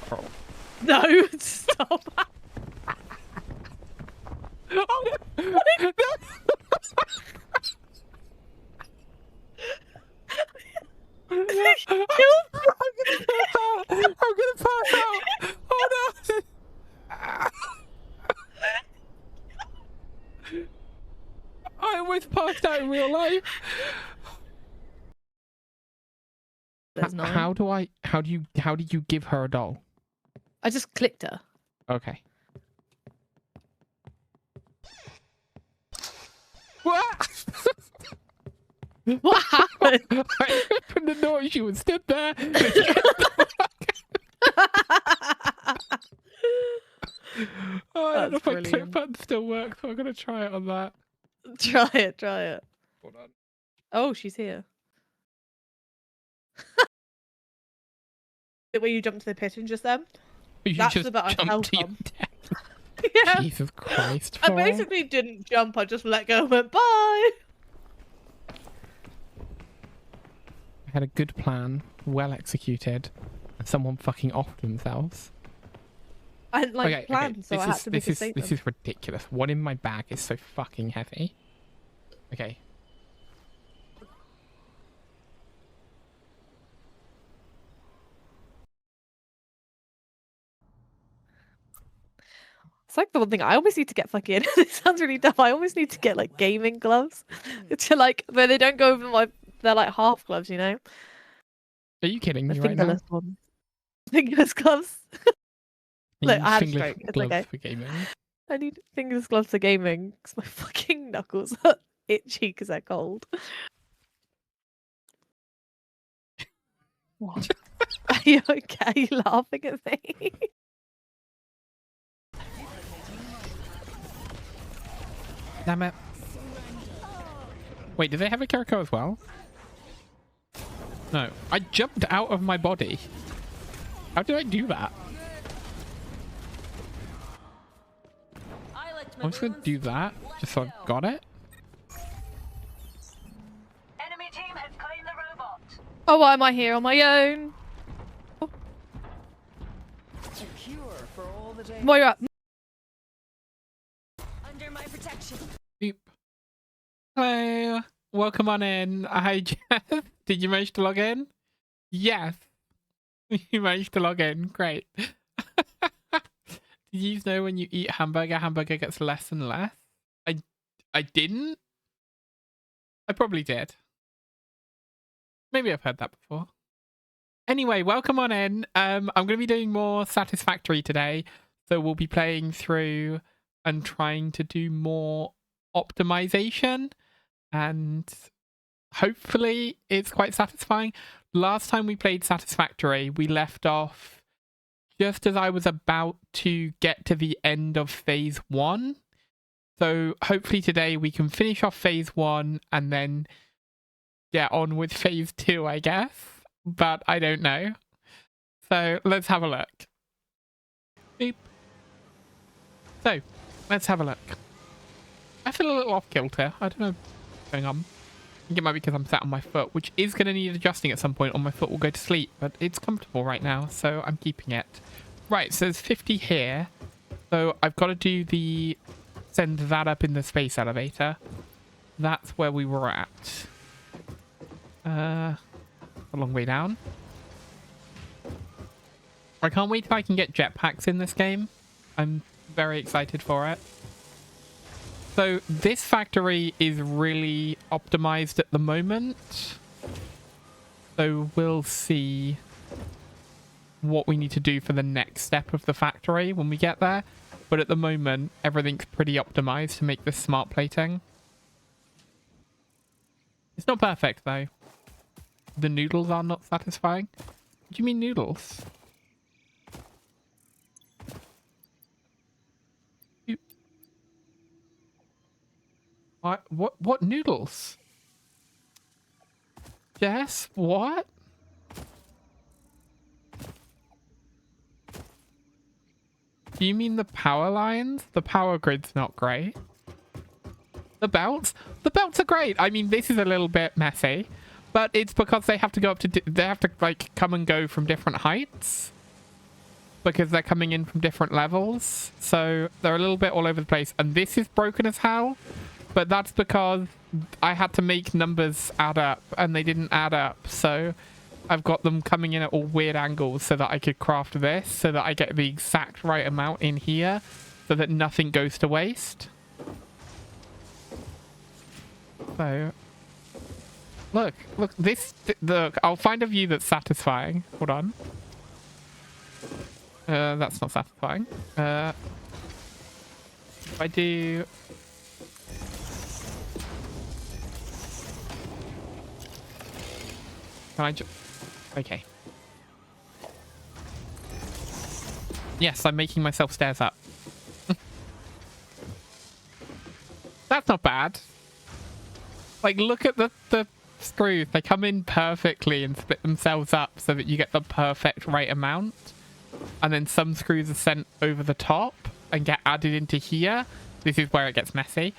control. No, stop. Oh, no. I'm gonna pass out. Oh no. I almost passed out in real life. How do you give her a doll? I just clicked her. Okay. What? What happened? I opened the door and she was stood there. Oh, I don't know if my clip button still works, so I'm gonna try it on that. Try it. Hold on. Oh, she's here. Where you jumped to the pit and just then? You That's just the bit I fell jumped to your from. death. Yeah. Jesus Christ. I basically didn't jump, I just let go and went, bye! I had a good plan, well executed, and someone fucking offed themselves. I hadn't planned, so I had to make a statement. This is ridiculous. What in my bag is so fucking heavy? Okay. It's like the one thing I always need to get fucking. It sounds really dumb. I always need to get like gaming gloves to like, but they don't go over my. They're like half gloves, you know. Are you kidding The me right now? fingerless ones. Fingerless gloves. Look, I had a stroke. It's okay. For gaming. I need fingerless gloves for gaming because my fucking knuckles are itchy because they're cold. What? Are you okay? Are you laughing at me? Damn it. Wait, do they have a Kiriko as well? No. I jumped out of my body. How did I do that? I'm just gonna do that, just so I've got it. Enemy team has claimed the robot. Oh, why am I here on my own? Moira. Under my protection. Beep. Hello. Welcome on in. Hi, Jeff. Did you manage to log in? Yes. You managed to log in. Great. Did you know when you eat hamburger gets less and less? I didn't? I probably did. Maybe I've heard that before. Anyway, welcome on in. I'm going to be doing more Satisfactory today. So we'll be playing through and trying to do more optimization. And hopefully it's quite satisfying. Last time we played Satisfactory, we left off just as I was about to get to the end of phase 1. So hopefully today we can finish off phase 1 and then get on with phase 2, I guess. But I don't know. So let's have a look. Beep. So let's have a look. I feel a little off kilter. I don't know what's going on. I think it might be because I'm sat on my foot, which is going to need adjusting at some point or my foot will go to sleep. But it's comfortable right now, so I'm keeping it. Right, so there's 50 here. So I've got to do the... send that up in the space elevator. That's where we were at. A long way down. I can't wait till I can get jetpacks in this game. I'm very excited for it. So this factory is really optimized at the moment. So we'll see what we need to do for the next step of the factory when we get there. But at the moment, everything's pretty optimized to make this smart plating. It's not perfect, though. The noodles are not satisfying. What do you mean noodles? What noodles? Jess, what? Do you mean the power lines? The power grid's not great. The belts? The belts are great. I mean, this is a little bit messy, but it's because they have to go up to... they have to, like, come and go from different heights. because they're coming in from different levels. So they're a little bit all over the place. And this is broken as hell, but that's because I had to make numbers add up and they didn't add up. So I've got them coming in at all weird angles so that I could craft this, so that I get the exact right amount in here, so that nothing goes to waste. So, look, look, I'll find a view that's satisfying. Hold on. That's not satisfying. If I do... Can I just... Okay. Yes, I'm making myself stairs up. That's not bad. Like, look at the screws. They come in perfectly and split themselves up so that you get the perfect right amount. And then some screws are sent over the top and get added into here. This is where it gets messy.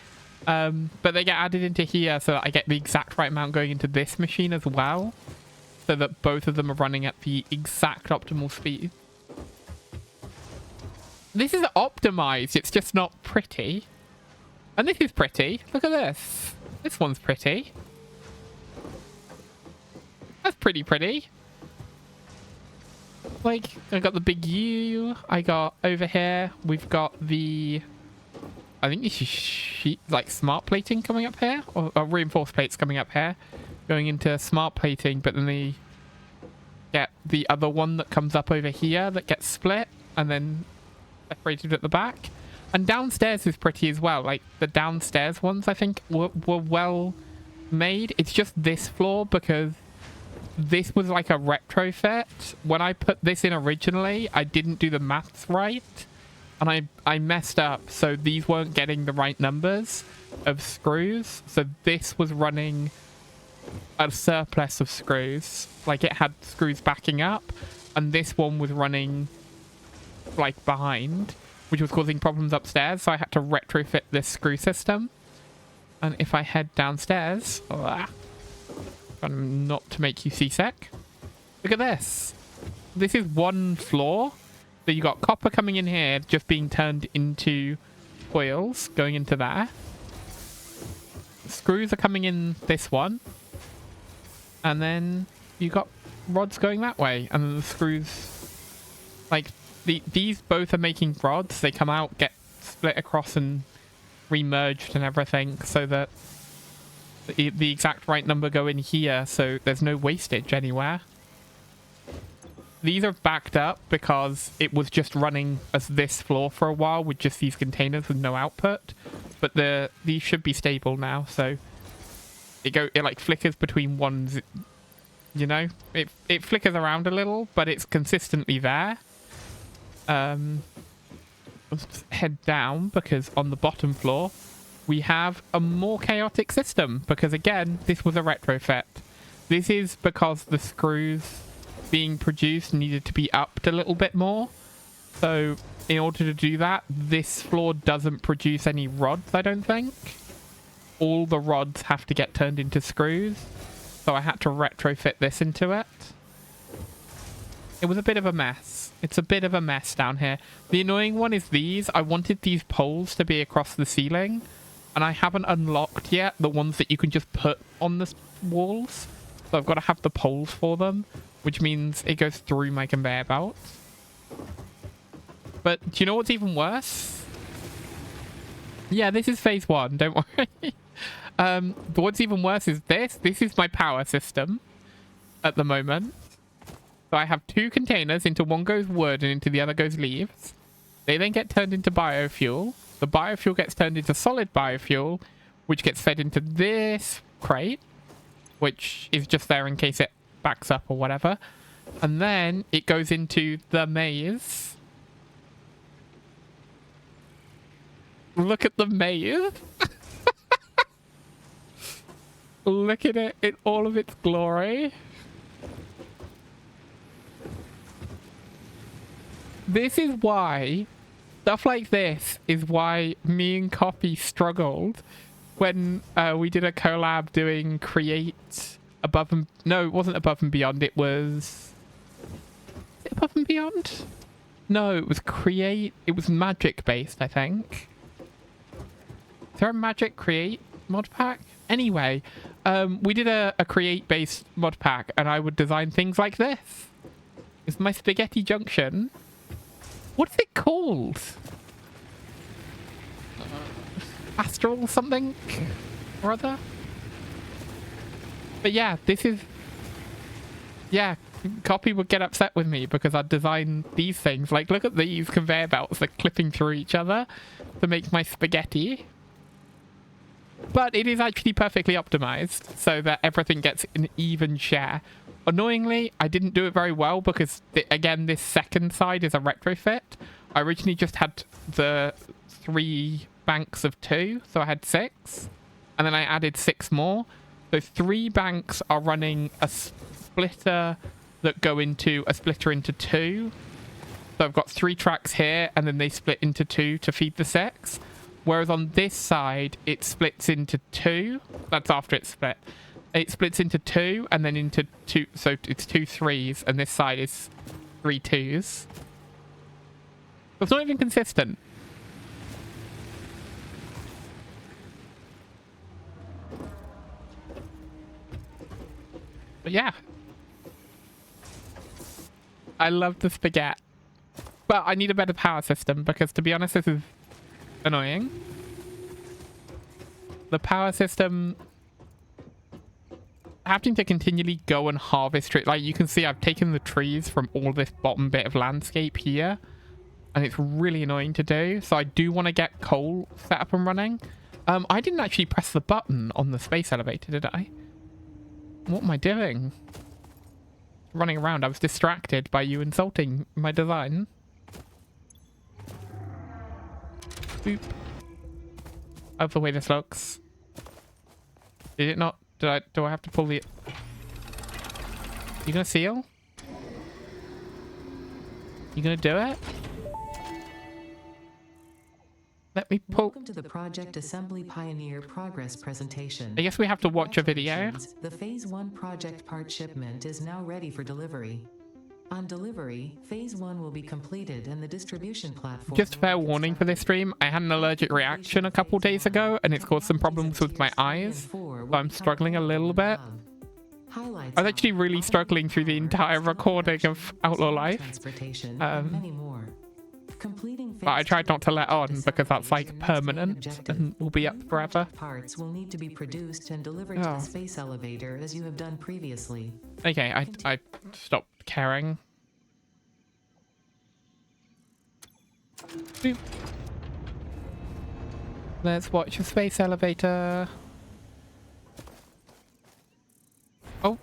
But they get added into here so that I get the exact right amount going into this machine as well. So that both of them are running at the exact optimal speed. This is optimized. It's just not pretty. And this is pretty. Look at this. This one's pretty. That's pretty. Like, I got the big U. I got over here. We've got the... I think this is sheet, like smart plating coming up here. Or reinforced plates coming up here. Going into smart plating. But then they get the other one that comes up over here that gets split. And then separated at the back. And downstairs is pretty as well. Like, the downstairs ones, I think, were well made. It's just this floor because this was like a retrofit. When I put this in originally, I didn't do the maths right. And I messed up. So these weren't getting the right numbers of screws. So this was running a surplus of screws. Like, it had screws backing up. And this one was running, like, behind, which was causing problems upstairs, so I had to retrofit this screw system. And if I head downstairs... not to make you seasick. Look at this. This is one floor. So you got copper coming in here, just being turned into coils, going into there. Screws are coming in this one. And then you got rods going that way. And then the screws... Like... These both are making rods. They come out, get split across and remerged and everything so that the exact right number go in here so there's no wastage anywhere. These are backed up because it was just running as this floor for a while with just these containers with no output. But these should be stable now, so it like flickers between ones, you know? It flickers around a little, but it's consistently there. Let's head down because on the bottom floor we have a more chaotic system because again this was a retrofit. This is because the screws being produced needed to be upped a little bit more. So in order to do that, this floor doesn't produce any rods, I don't think. All the rods have to get turned into screws. So I had to retrofit this into it. It was a bit of a mess. It's a bit of a mess down here. The annoying one is these. I wanted these poles to be across the ceiling. And I haven't unlocked yet the ones that you can just put on the walls. So I've got to have the poles for them. Which means it goes through my conveyor belt. But do you know what's even worse? Yeah, this is phase 1. Don't worry. But what's even worse is this. This is my power system at the moment. So I have 2 containers. Into one goes wood and into the other goes leaves. They then get turned into biofuel. The biofuel gets turned into solid biofuel, which gets fed into this crate, which is just there in case it backs up or whatever. And then it goes into the maze. Look at the maze. Look at it in all of its glory. This is why, stuff like this is why me and Copy struggled when we did a collab doing Create Above and... No, it wasn't Above and Beyond, it was... Is it Above and Beyond? No, it was create. It was magic based, I think. Is there a magic create mod pack? Anyway, we did a create based mod pack, and I would design things like this. It's my spaghetti junction. What's it called? Astral something or other? But yeah, this is... Yeah, Copy would get upset with me because I'd design these things. Like, look at these conveyor belts. They're clipping through each other to make my spaghetti. But it is actually perfectly optimized so that everything gets an even share. Annoyingly, I didn't do it very well because, again, this second side is a retrofit. I originally just had the 3 banks of 2, so I had 6. And then I added 6 more. So 3 banks are running a splitter that go into a splitter into 2. So I've got 3 tracks here, and then they split into 2 to feed the 6. Whereas on this side, it splits into 2. That's after it's split. It splits into 2 and then into 2. So it's 2 3s, and this side is 3 2s. It's not even consistent. But yeah. I love the spaghetti. But I need a better power system because, to be honest, this is annoying. The power system... having to continually go and harvest it. Like, you can see I've taken the trees from all this bottom bit of landscape here. And it's really annoying to do. So I do want to get coal set up and running. I didn't actually press the button on the space elevator, did I? What am I doing? Running around. I was distracted by you insulting my design. Boop. Of the way this looks. Did it not? Do I have to pull the... You gonna seal? You gonna do it? Let me pull... Welcome to the Project Assembly Pioneer Progress presentation. I guess we have to watch a video. The Phase 1 project part shipment is now ready for delivery. On delivery, Phase 1 will be completed and the distribution platform... Just fair warning for this stream, I had an allergic reaction a couple days ago and it's caused some problems with my eyes. So I'm struggling a little bit. I was actually really struggling through the entire recording of Outlaw Life. Completing but I tried not to let on because that's like permanent and will be up forever. Parts will need to be produced and delivered to the space elevator as you have done previously. Okay, I stopped caring. Boop. Let's watch the space elevator. Oh.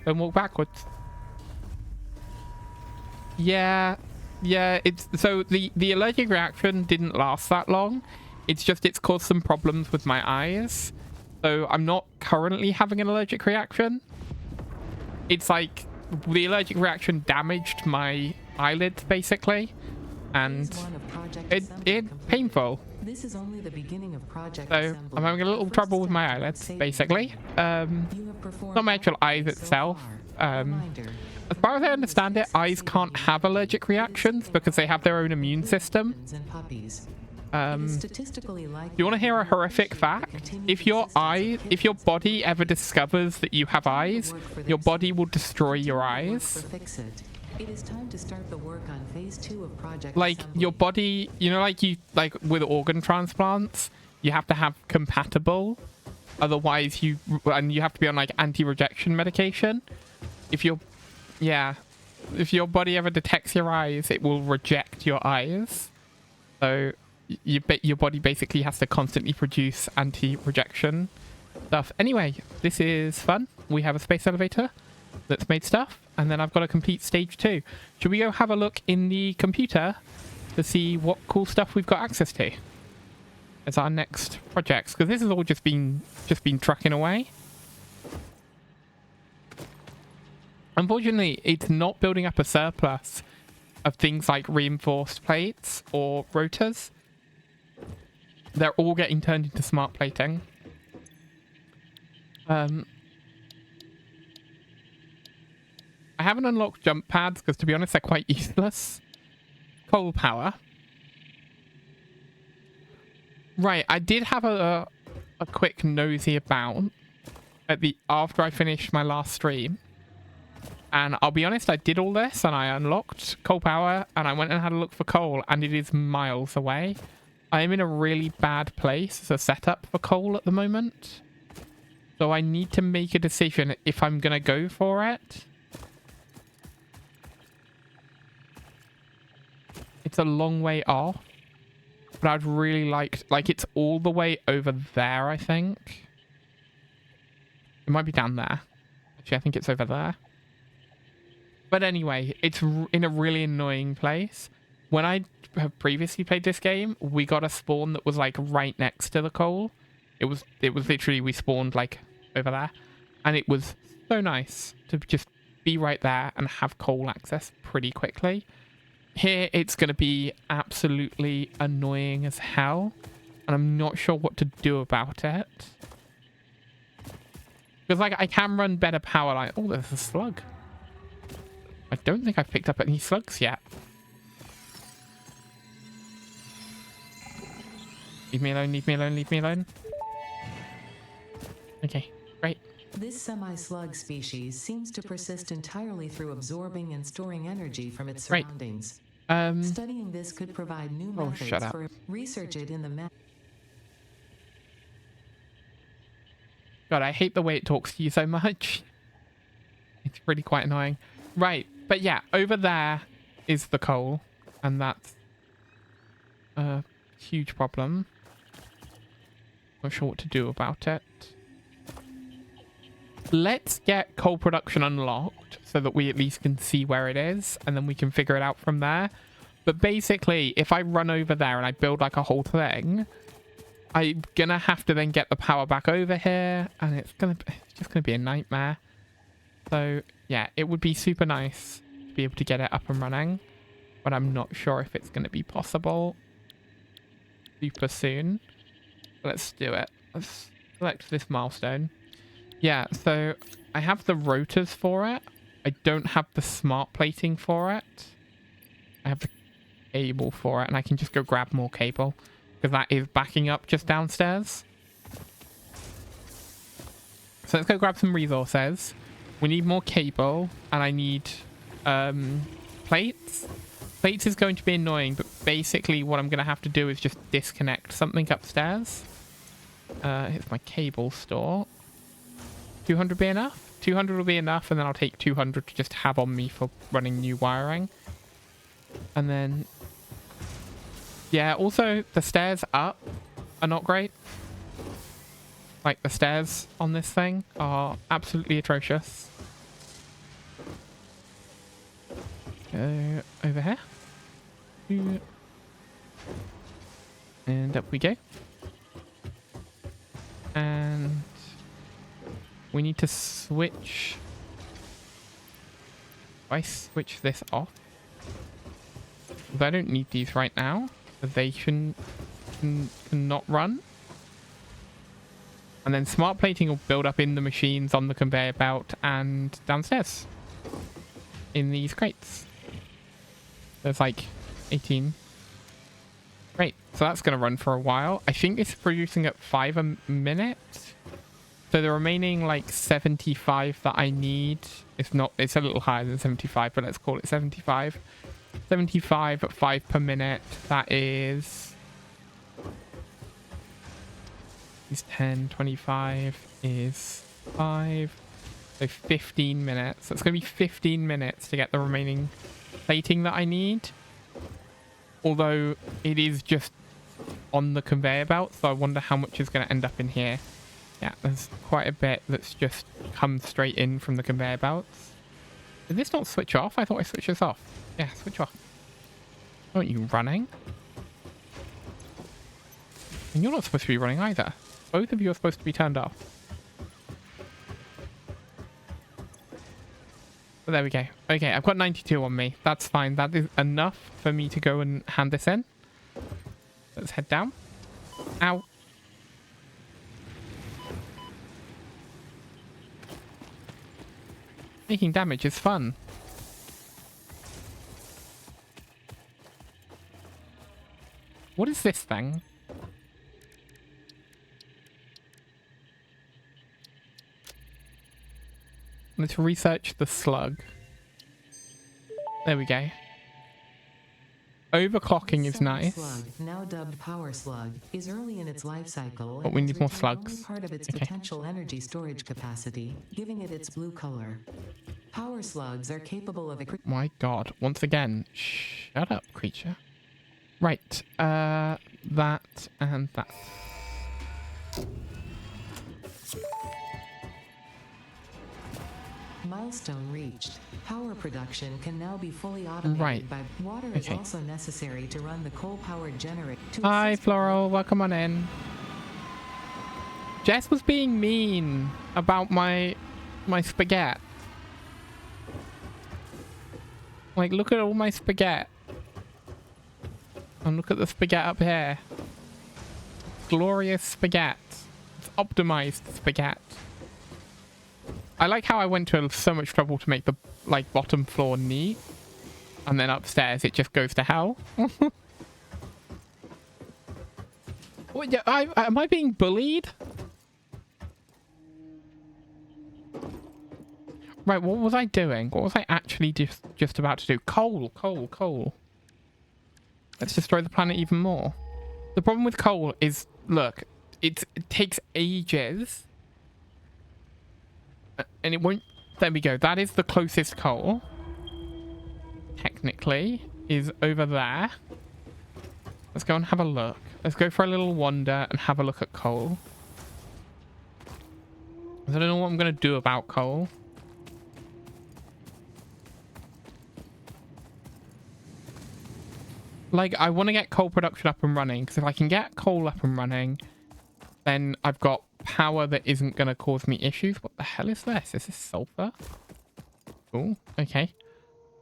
Don't walk backwards. Yeah, it's so the allergic reaction didn't last that long. It's just it's caused some problems with my eyes. So I'm not currently having an allergic reaction. It's like the allergic reaction damaged my eyelids basically, and it's painful. This is only the beginning of project so assembly. I'm having a little trouble with my eyelids basically. Not my actual eyes itself. As far as I understand it, eyes can't have allergic reactions because they have their own immune system. Do you want to hear a horrific fact? If your body ever discovers that you have eyes, your body will destroy your eyes. It is time to start the work on phase 2 of project like assembly. your body, you know, like with organ transplants, you have to have compatible, otherwise you have to be on like anti-rejection medication. If your body ever detects your eyes, it will reject your eyes. So your body basically has to constantly produce anti-rejection stuff. Anyway, this is fun. We have a space elevator that's made stuff, and then I've got to complete stage 2. Should we go have a look in the computer to see what cool stuff we've got access to as our next projects? Because this has all just been trucking away. Unfortunately, it's not building up a surplus of things like reinforced plates or rotors. They're all getting turned into smart plating. I haven't unlocked jump pads because, to be honest, they're quite useless. Coal power. Right, I did have a quick nosy about after I finished my last stream. And I'll be honest, I did all this and I unlocked coal power and I went and had a look for coal and it is miles away. I am in a really bad place as a setup for coal at the moment. So I need to make a decision if I'm going to go for it. It's a long way off. But I'd really like it's all the way over there, I think. It might be down there. Actually, I think it's over there. But anyway, it's in a really annoying place. When I have previously played this game, we got a spawn that was like right next to the coal. It was literally, we spawned like over there. And it was so nice to just be right there and have coal access pretty quickly. Here, it's going to be absolutely annoying as hell. And I'm not sure what to do about it. Because like I can run better power line. Oh, there's a slug. I don't think I've picked up any slugs yet. Leave me alone, leave me alone, leave me alone. Okay, great. This semi-slug species seems to persist entirely through absorbing and storing energy from its Right. surroundings. Um, Studying this could provide new Oh, methods shut up. for research it in the God, I hate the way it talks to you so much. It's really quite annoying. Right, but yeah, over there is the coal, and that's a huge problem. Not sure what to do about it. Let's get coal production unlocked so that we at least can see where it is, and then we can figure it out from there. But basically, if I run over there and I build like a whole thing, I'm gonna have to then get the power back over here, and it's just gonna be a nightmare. So yeah, it would be super nice to be able to get it up and running, but I'm not sure if it's gonna be possible super soon. Let's do it. Let's select this milestone. Yeah, so I have the rotors for it. I don't have the smart plating for it. I have the cable for it, and I can just go grab more cable because that is backing up just downstairs. So let's go grab some resources. We need more cable, and I need plates. Plates is going to be annoying, but basically what I'm going to have to do is just disconnect something upstairs. Here's my cable store. 200 be enough? 200 will be enough, and then I'll take 200 to just have on me for running new wiring. And then... yeah, also, the stairs up are not great. Like, the stairs on this thing are absolutely atrocious. Go over here. And up we go. And... we need to switch... if I switch this off... because I don't need these right now. They cannot run. And then smart plating will build up in the machines on the conveyor belt and downstairs. In these crates. There's like 18. Great. So that's going to run for a while. I think it's producing at 5 a minute. So the remaining like 75 that I need, it's a little higher than 75, but let's call it 75. 75 at 5 per minute. That is 10, 25 is 5. So 15 minutes. So it's going to be 15 minutes to get the remaining plating that I need. Although it is just on the conveyor belt, so I wonder how much is going to end up in here. Yeah, there's quite a bit that's just come straight in from the conveyor belts. Did this not switch off? I thought I switched this off. Yeah, switch off. Aren't you running? And you're not supposed to be running either. Both of you are supposed to be turned off. But there we go. Okay, I've got 92 on me. That's fine. That is enough for me to go and hand this in. Let's head down. Ow. Making damage is fun. What is this thing? Let's research the slug. There we go. Overclocking is Second nice. Slug, now dubbed Power Slug, is early in its life cycle. But and we has need more retained only slugs. part of its Okay. potential energy storage capacity, giving it its blue color. Power slugs are capable of My god. Once again. Shut up, creature. Right. That and that. milestone reached. Power production can now be fully automated Right. by water is Okay. also necessary to run the coal-powered generator. Hi, Floral. Welcome on in. Jess was being mean about my spaghetti. Like, look at all my spaghetti. And look at the spaghetti up here. Glorious spaghetti. It's optimized spaghetti. I like how I went to so much trouble to make the like bottom floor neat. And then upstairs it just goes to hell. What, yeah, am I being bullied? Right, what was I doing? What was I actually just about to do? Coal, coal, coal. Let's destroy the planet even more. The problem with coal is, look, it takes ages. And it won't... There we go. That is the closest coal. Technically, is over there. Let's go and have a look. Let's go for a little wander and have a look at coal. I don't know what I'm going to do about coal. Like, I want to get coal production up and running, because if I can get coal up and running, then I've got power that isn't going to cause me issues. What the hell is this? Is this sulfur? Oh, okay.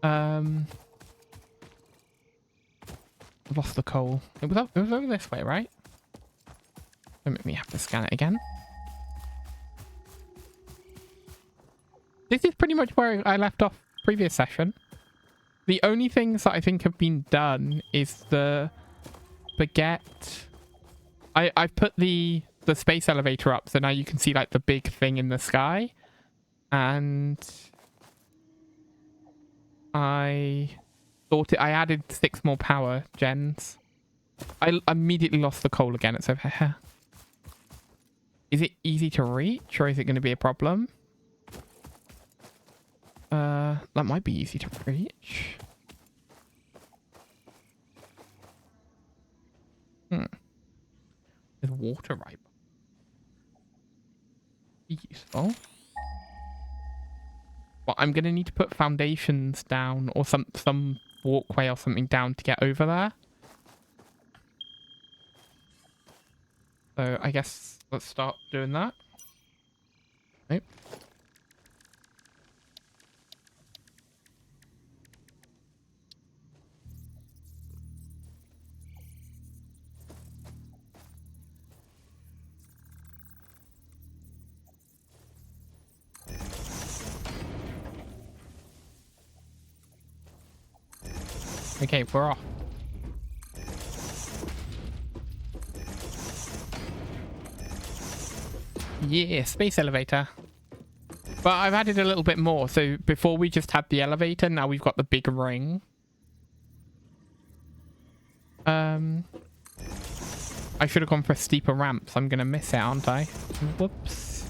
I've lost the coal. It was over this way, right? Don't make me have to scan it again. This is pretty much where I left off previous session. The only things that I think have been done is the baguette. I've put the space elevator up, so now you can see like the big thing in the sky. And I thought I added 6 more power gens. I immediately lost the coal again. It's over here. Is it easy to reach, or is it going to be a problem? That might be easy to reach. There's water right. Useful. But I'm gonna need to put foundations down, or some walkway or something down to get over there. So I guess let's start doing that. Nope. Okay, we're off. Yeah, space elevator. But I've added a little bit more. So before we just had the elevator, now we've got the big ring. I should have gone for steeper ramps. I'm going to miss it, aren't I? Whoops.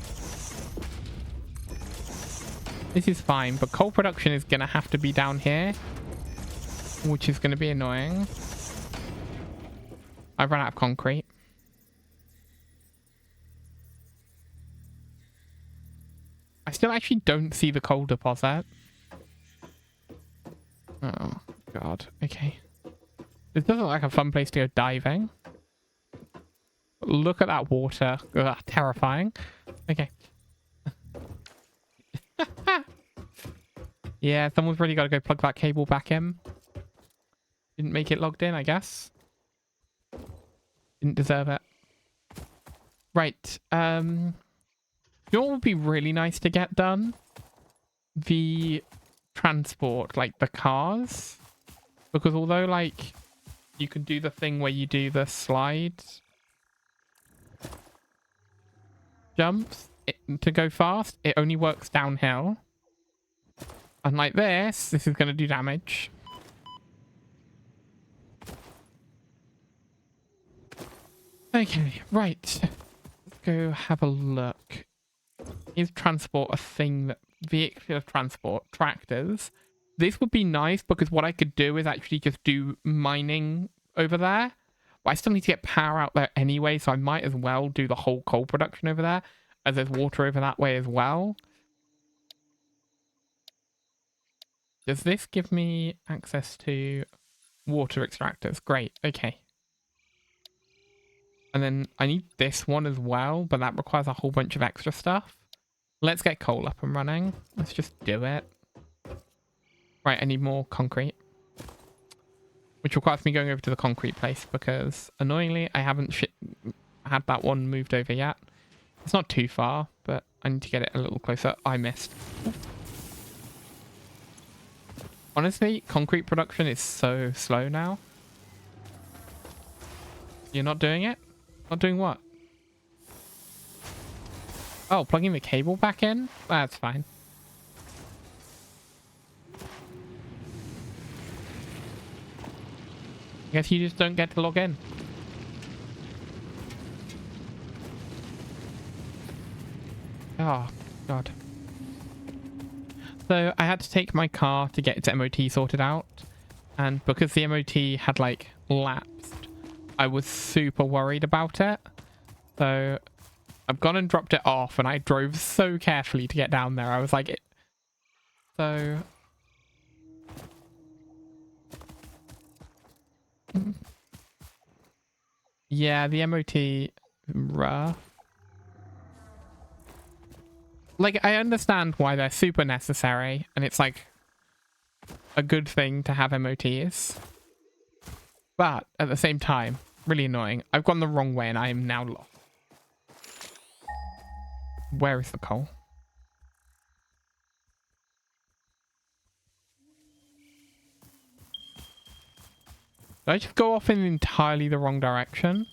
This is fine, but coal production is going to have to be down here, which is going to be annoying. I've run out of concrete. I still actually don't see the coal deposit. Oh, God. Okay. This doesn't look like a fun place to go diving. Look at that water. Ugh, terrifying. Okay. Yeah, someone's really got to go plug that cable back in. Didn't make it logged in, I guess. Didn't deserve it. Right. You know what would be really nice to get done? The transport, like the cars. Because although, like, you can do the thing where you do the slide jumps to go fast. It only works downhill. Unlike this is going to do damage. Okay, right. Let's go have a look. Is transport a thing that vehicular transport, tractors? This would be nice because what I could do is actually just do mining over there. But I still need to get power out there anyway, so I might as well do the whole coal production over there, as there's water over that way as well. Does this give me access to water extractors? Great, okay. And then I need this one as well, but that requires a whole bunch of extra stuff. Let's get coal up and running. Let's just do it. Right, I need more concrete. Which requires me going over to the concrete place because, annoyingly, I haven't had that one moved over yet. It's not too far, but I need to get it a little closer. I missed. Honestly, concrete production is so slow now. You're not doing it? Not doing what? Oh, plugging the cable back in? That's fine. I guess you just don't get to log in. Oh, God. So I had to take my car to get its MOT sorted out. And because the MOT had, like, lapsed, I was super worried about it. So I've gone and dropped it off, and I drove so carefully to get down there. I was like... So... Yeah, the MOT... rough. Like, I understand why they're super necessary, and it's, like, a good thing to have MOTs. But, at the same time, really annoying. I've gone the wrong way, and I am now lost. Where is the coal? Did I just go off in entirely the wrong direction?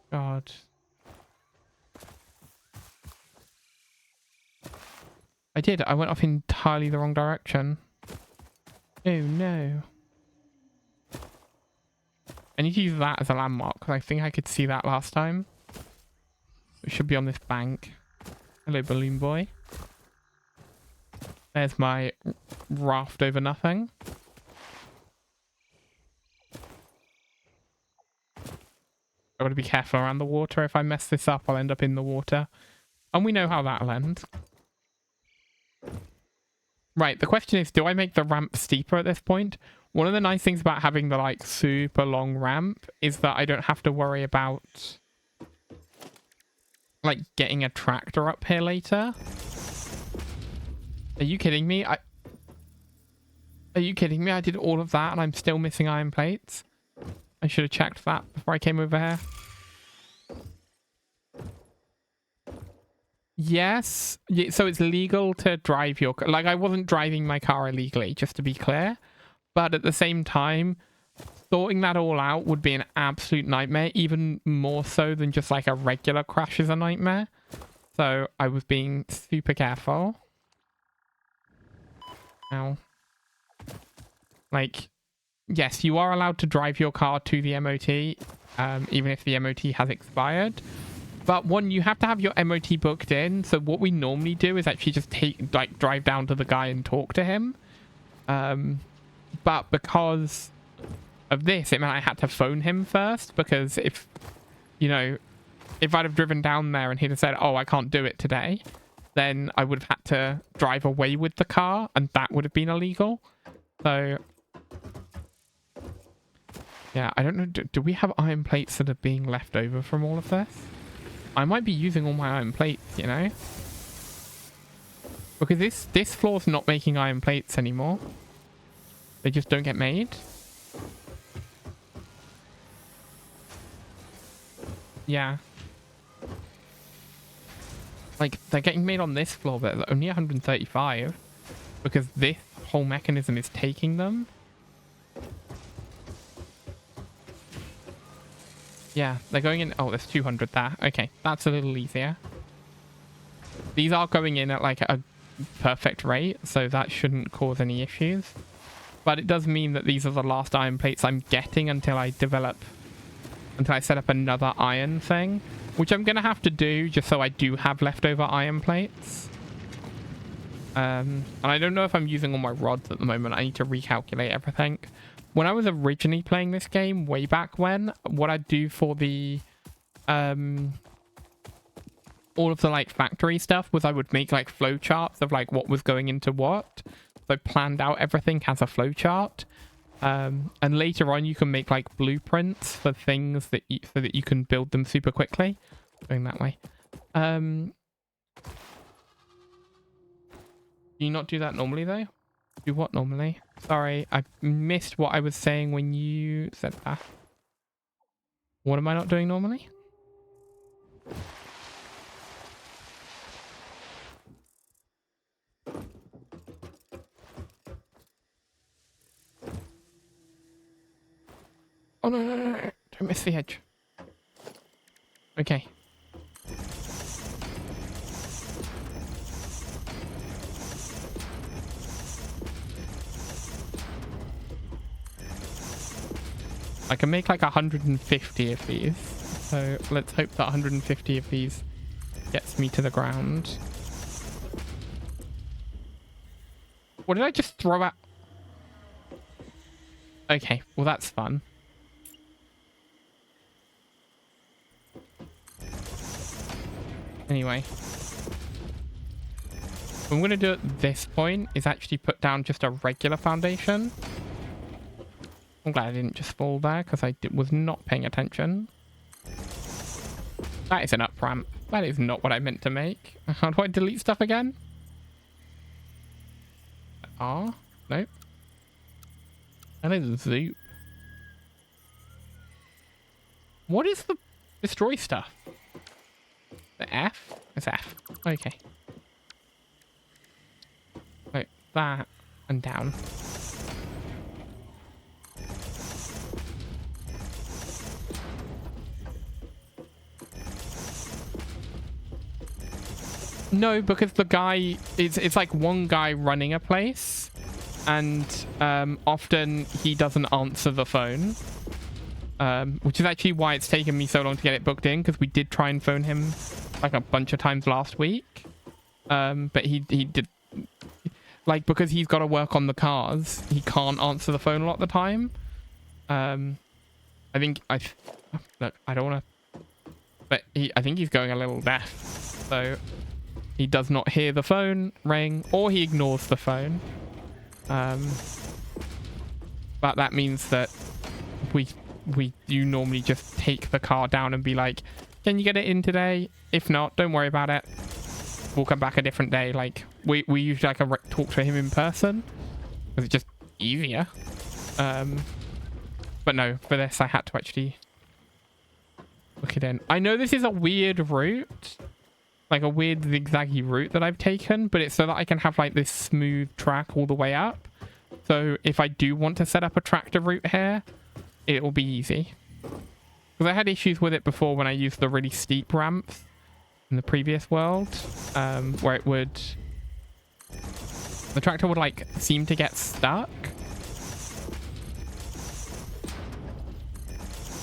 God. I did. I went off entirely the wrong direction. Oh no. I need to use that as a landmark because I think I could see that last time. It should be on this bank. Hello, balloon boy. There's my raft over nothing. I've got to be careful around the water. If I mess this up, I'll end up in the water. And we know how that'll end. Right, the question is, do I make the ramp steeper at this point? One of the nice things about having the, like, super long ramp is that I don't have to worry about, like, getting a tractor up here later. Are you kidding me? Are you kidding me? I did all of that and I'm still missing iron plates. I should have checked that before I came over here. Yes. So it's legal to drive your car. Like, I wasn't driving my car illegally, just to be clear. But at the same time, sorting that all out would be an absolute nightmare. Even more so than just like a regular crash is a nightmare. So I was being super careful. Now, like, yes, you are allowed to drive your car to the MOT, even if the MOT has expired. But one, you have to have your MOT booked in. So what we normally do is actually just drive down to the guy and talk to him. But because of this, it meant I had to phone him first. Because if, you know, if I'd have driven down there and he'd have said, oh, I can't do it today, then I would have had to drive away with the car, and that would have been illegal. So, yeah, I don't know. Do we have iron plates that are being left over from all of this? I might be using all my iron plates, you know? Because this floor's not making iron plates anymore. They just don't get made. Yeah. Like, they're getting made on this floor, but they're only 135. Because this whole mechanism is taking them. Yeah, they're going in. Oh, there's 200 there. Okay, that's a little easier. These are going in at like a perfect rate, so that shouldn't cause any issues. But it does mean that these are the last iron plates I'm getting until I set up another iron thing, which I'm going to have to do just so I do have leftover iron plates. And I don't know if I'm using all my rods at the moment. I need to recalculate everything. When I was originally playing this game way back when, what I'd do for the all of the like factory stuff was I would make like flow charts of like what was going into what. So I planned out everything as a flow chart. And later on you can make like blueprints for things that so that you can build them super quickly. Going that way. Do you not do that normally though? Do what normally? Sorry, I missed what I was saying when you said that. What am I not doing normally? Oh no, no, no, no. Don't miss the edge. Okay. I can make like 150 of these. So let's hope that 150 of these gets me to the ground. What did I just throw out? Okay, well that's fun. Anyway. What I'm going to do at this point is actually put down just a regular foundation. I'm glad I didn't just fall there because I was not paying attention. That is an up ramp. That is not what I meant to make. How do I delete stuff again? R? Nope. That is Zoop. What is the destroy stuff? The F? It's F. Okay. Wait, that and down. No, because the guy it's like one guy running a place, and often he doesn't answer the phone, which is actually why it's taken me so long to get it booked in, because we did try and phone him like a bunch of times last week, but he did, like, because he's got to work on the cars, he can't answer the phone a lot of the time. I think look, I don't want to, but I think he's going a little deaf, so he does not hear the phone ring, or he ignores the phone. But that means that we do normally just take the car down and be like, can you get it in today? If not, don't worry about it. We'll come back a different day. Like, we usually like talk to him in person, because it's just easier. But no, for this I had to actually look it in. I know this is a weird route, like a weird zigzaggy route that I've taken, but it's so that I can have like this smooth track all the way up. So if I do want to set up a tractor route here, it will be easy. Because I had issues with it before when I used the really steep ramps in the previous world, where the tractor would like seem to get stuck.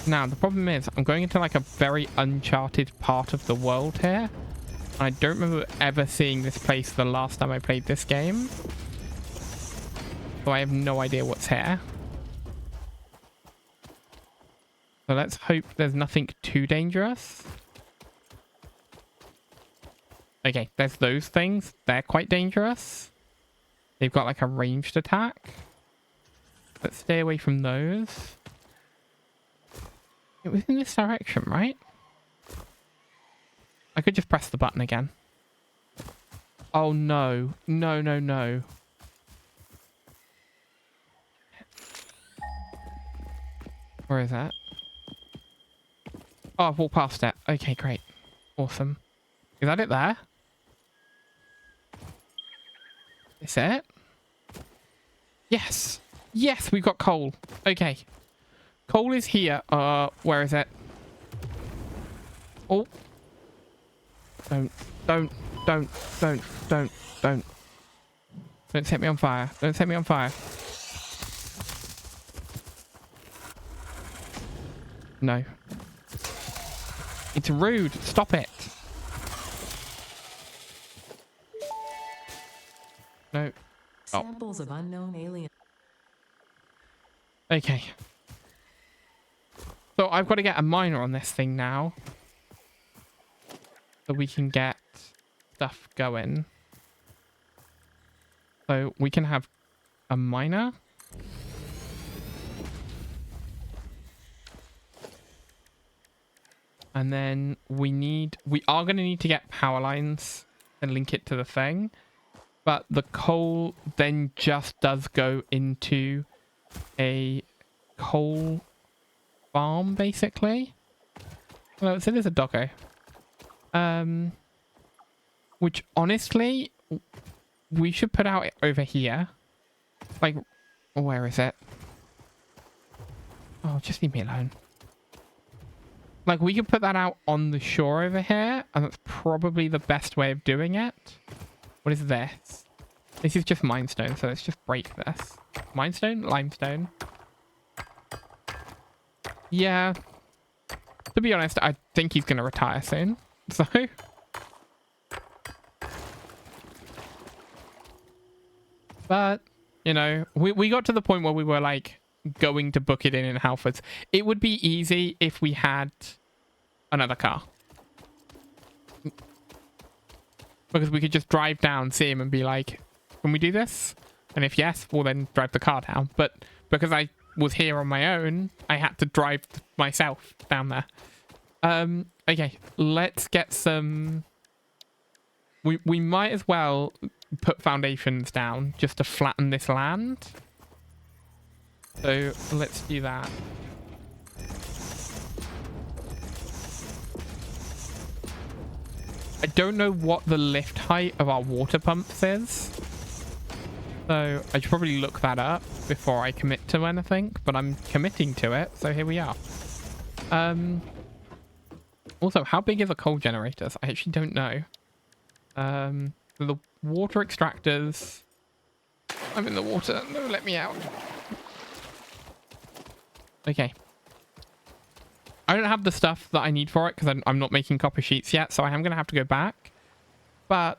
Now the problem is I'm going into like a very uncharted part of the world here. I don't remember ever seeing this place the last time I played this game. So I have no idea what's here. So let's hope there's nothing too dangerous. Okay, there's those things. They're quite dangerous. They've got like a ranged attack. Let's stay away from those. It was in this direction, right? I could just press the button again. Oh no. No, no, no. Where is that? Oh, I've walked past it. Okay, great. Awesome. Is that it there? Is it? Yes. Yes, we've got coal. Okay. Coal is here. Where is it? Oh. Don't set me on fire. Don't set me on fire. No. It's rude. Stop it. No. Oh. Samples of unknown alien. Okay. So I've got to get a miner on this thing now. So we can get stuff going. So we can have a miner. And then we are going to need to get power lines and link it to the thing. But the coal then just does go into a coal farm, basically. Well, so there's a doggo. Which honestly, we should put out over here. Like, where is it? Oh, just leave me alone. Like, we could put that out on the shore over here, and that's probably the best way of doing it. What is this? This is just mindstone, so let's just break this. Mindstone? Limestone. Yeah. To be honest, I think he's going to retire soon. So... But, you know, we got to the point where we were, like, going to book it in Halfords. It would be easy if we had another car. Because we could just drive down, see him, and be like, can we do this? And if yes, we'll then drive the car down. But because I was here on my own, I had to drive myself down there. Okay, let's get some... We might as well put foundations down just to flatten this land. So let's do that. I don't know what the lift height of our water pumps is. So I should probably look that up before I commit to anything, but I'm committing to it, so here we are. Also, how big are the coal generators? I actually don't know. The water extractors. I'm in the water. No, let me out. Okay. I don't have the stuff that I need for it because I'm not making copper sheets yet, so I am going to have to go back. But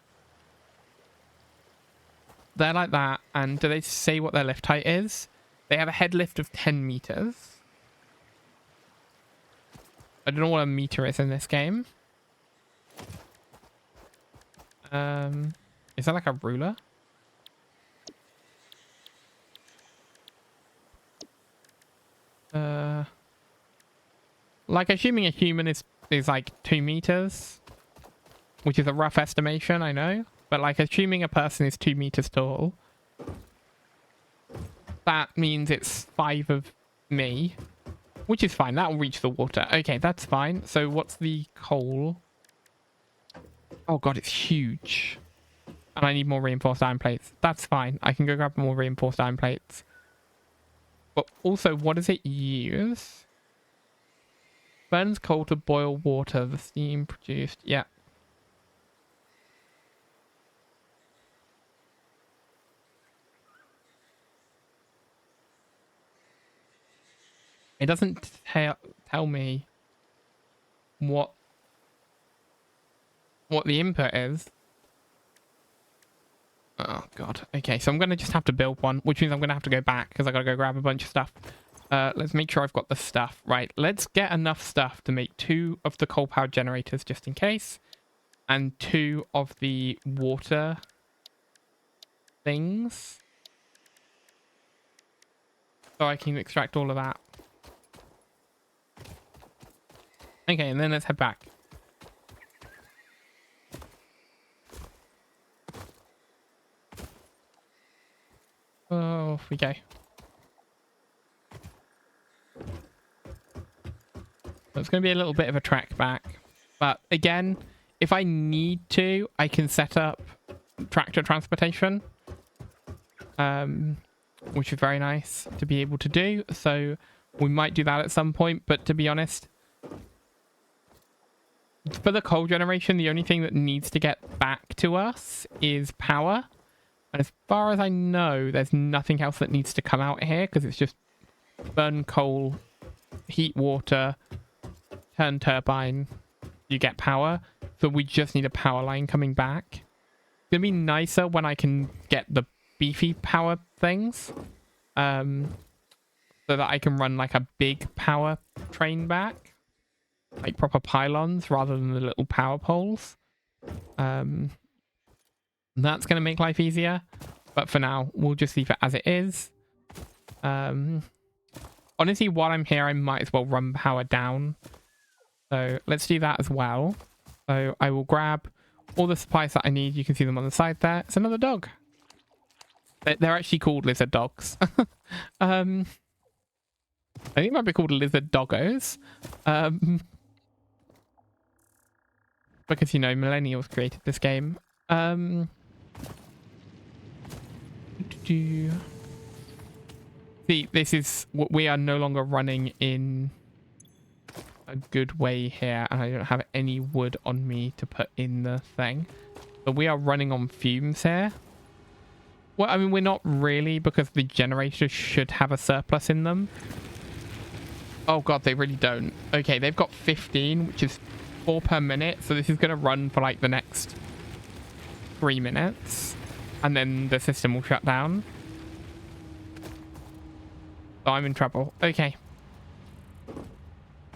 they're like that. And do they say what their lift height is? They have a head lift of 10 meters. I don't know what a meter is in this game. Is that like a ruler? Like assuming a human is like 2 meters, which is a rough estimation, I know. But like assuming a person is 2 meters tall, that means it's 5 of me, which is fine. That will reach the water. Okay, that's fine. So what's the coal? Oh god, it's huge. And I need more reinforced iron plates. That's fine. I can go grab more reinforced iron plates. But also, what does it use? Burns coal to boil water. The steam produced. Yeah. It doesn't tell me what the input is. Oh god. Okay, so I'm gonna just have to build one, which means I'm gonna have to go back because I gotta go grab a bunch of stuff. Let's make sure I've got the stuff right. Let's get enough stuff to make 2 of the coal powered generators just in case, and 2 of the water things, so I can extract all of that. Okay, and then let's head back. Oh, off we go. It's going to be a little bit of a trek back. But again, if I need to, I can set up tractor transportation. which is very nice to be able to do. So we might do that at some point, but to be honest, for the coal generation, the only thing that needs to get back to us is power. And as far as I know, there's nothing else that needs to come out here because it's just burn coal, heat water, turn turbine, you get power. So we just need a power line coming back. It's going to be nicer when I can get the beefy power things. So that I can run like a big power train back. Like proper pylons rather than the little power poles. That's going to make life easier. But for now, we'll just leave it as it is. Honestly, while I'm here, I might as well run power down. So let's do that as well. So I will grab all the supplies that I need. You can see them on the side there. It's another dog. They're actually called lizard dogs. I think they might be called lizard doggos. Because, you know, millennials created this game. See, this is what we are no longer running in a good way here, and I don't have any wood on me to put in the thing. But we are running on fumes here. Well, I mean, we're not really, because the generators should have a surplus in them. Oh god, they really don't. Okay, they've got 15, which is 4 per minute, so this is going to run for like the next 3 minutes, and then the system will shut down. So I'm in trouble. Okay.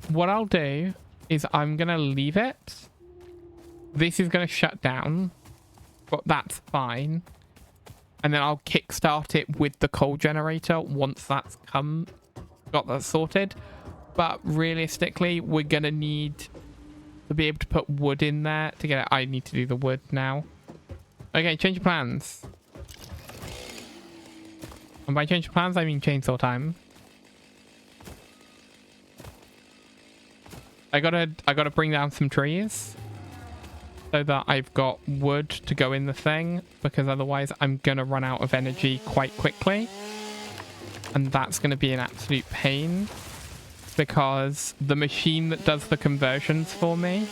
What I'll do is I'm going to leave it. This is going to shut down, but that's fine. And then I'll kickstart it with the coal generator once that's got that sorted. But realistically, we're going to need to be able to put wood in there to get it. I need to do the wood now. Okay, change of plans. And by change of plans, I mean chainsaw time. I gotta bring down some trees so that I've got wood to go in the thing, because otherwise I'm gonna run out of energy quite quickly. And that's gonna be an absolute pain, because the machine that does the conversions for me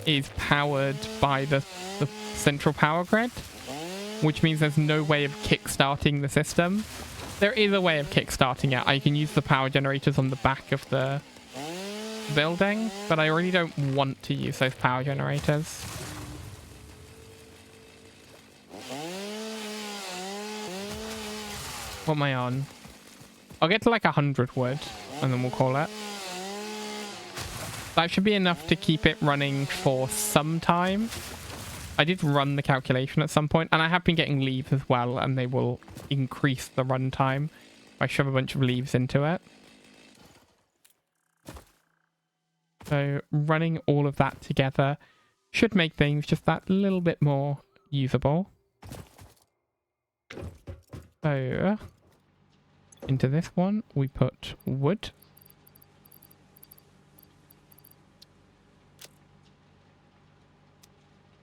is powered by the central power grid, which means there's no way of kickstarting the system. There is a way of kickstarting it. I can use the power generators on the back of the building, but I really don't want to use those power generators. What am I on? I'll get to like 100 wood and then we'll call it. That should be enough to keep it running for some time. I did run the calculation at some point, and I have been getting leaves as well, and they will increase the run time if I shove a bunch of leaves into it. So running all of that together should make things just that little bit more usable. So into this one, we put wood.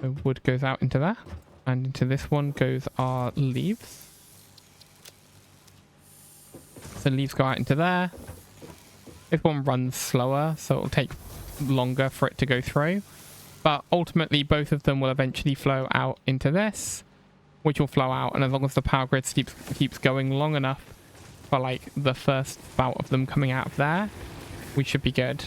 So wood goes out into that, and into this one goes our leaves. So leaves go out into there. This one runs slower, so it'll take longer for it to go through. But ultimately, both of them will eventually flow out into this, which will flow out. And as long as the power grid keeps going long enough for like the first bout of them coming out of there, we should be good.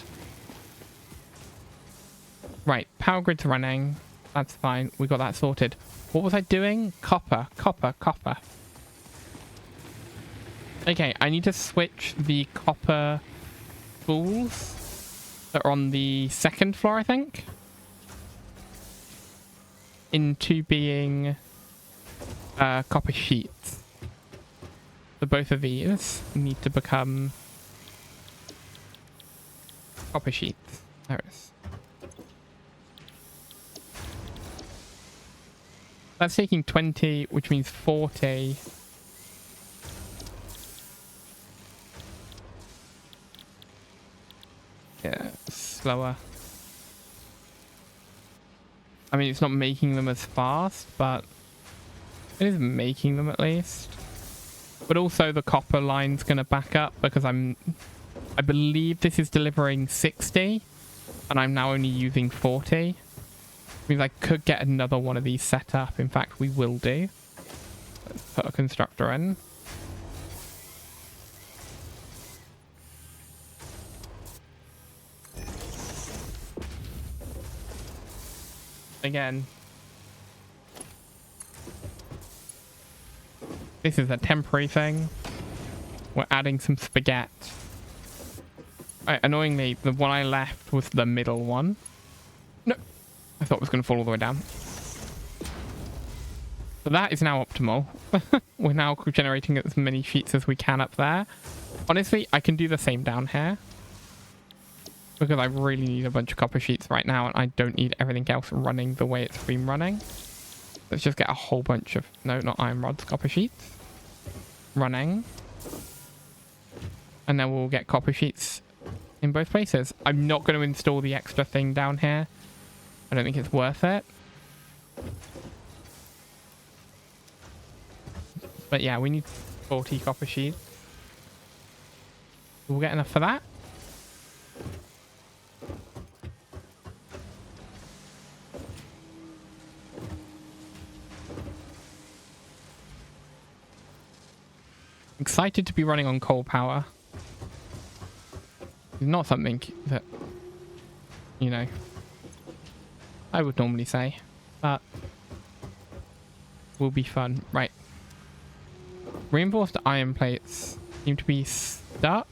Right, power grid's running. That's fine. We got that sorted. What was I doing? Copper, copper, copper. Okay, I need to switch the copper spools that are on the second floor, I think, into being copper sheets. So both of these need to become copper sheets. There it is. That's taking 20, which means 40. Yeah, slower. I mean, it's not making them as fast, but it is making them at least. But also the copper line's going to back up because I believe this is delivering 60 and I'm now only using 40. Means I could get another one of these set up. In fact, we will do. Let's put a constructor in. Again, this is a temporary thing. We're adding some spaghetti. Annoyingly, the one I left was the middle one. No, I thought it was going to fall all the way down. So that is now optimal. We're now generating as many sheets as we can up there. Honestly, I can do the same down here. Because I really need a bunch of copper sheets right now, and I don't need everything else running the way it's been running. Let's just get a whole bunch of... No, not iron rods, copper sheets. Running. And then we'll get copper sheets in both places. I'm not going to install the extra thing down here. I don't think it's worth it. But yeah, we need 40 copper sheets. We'll get enough for that. Excited to be running on coal power. It's not something that, you know, I would normally say, but will be fun. Right. Reinforced iron plates seem to be stuck.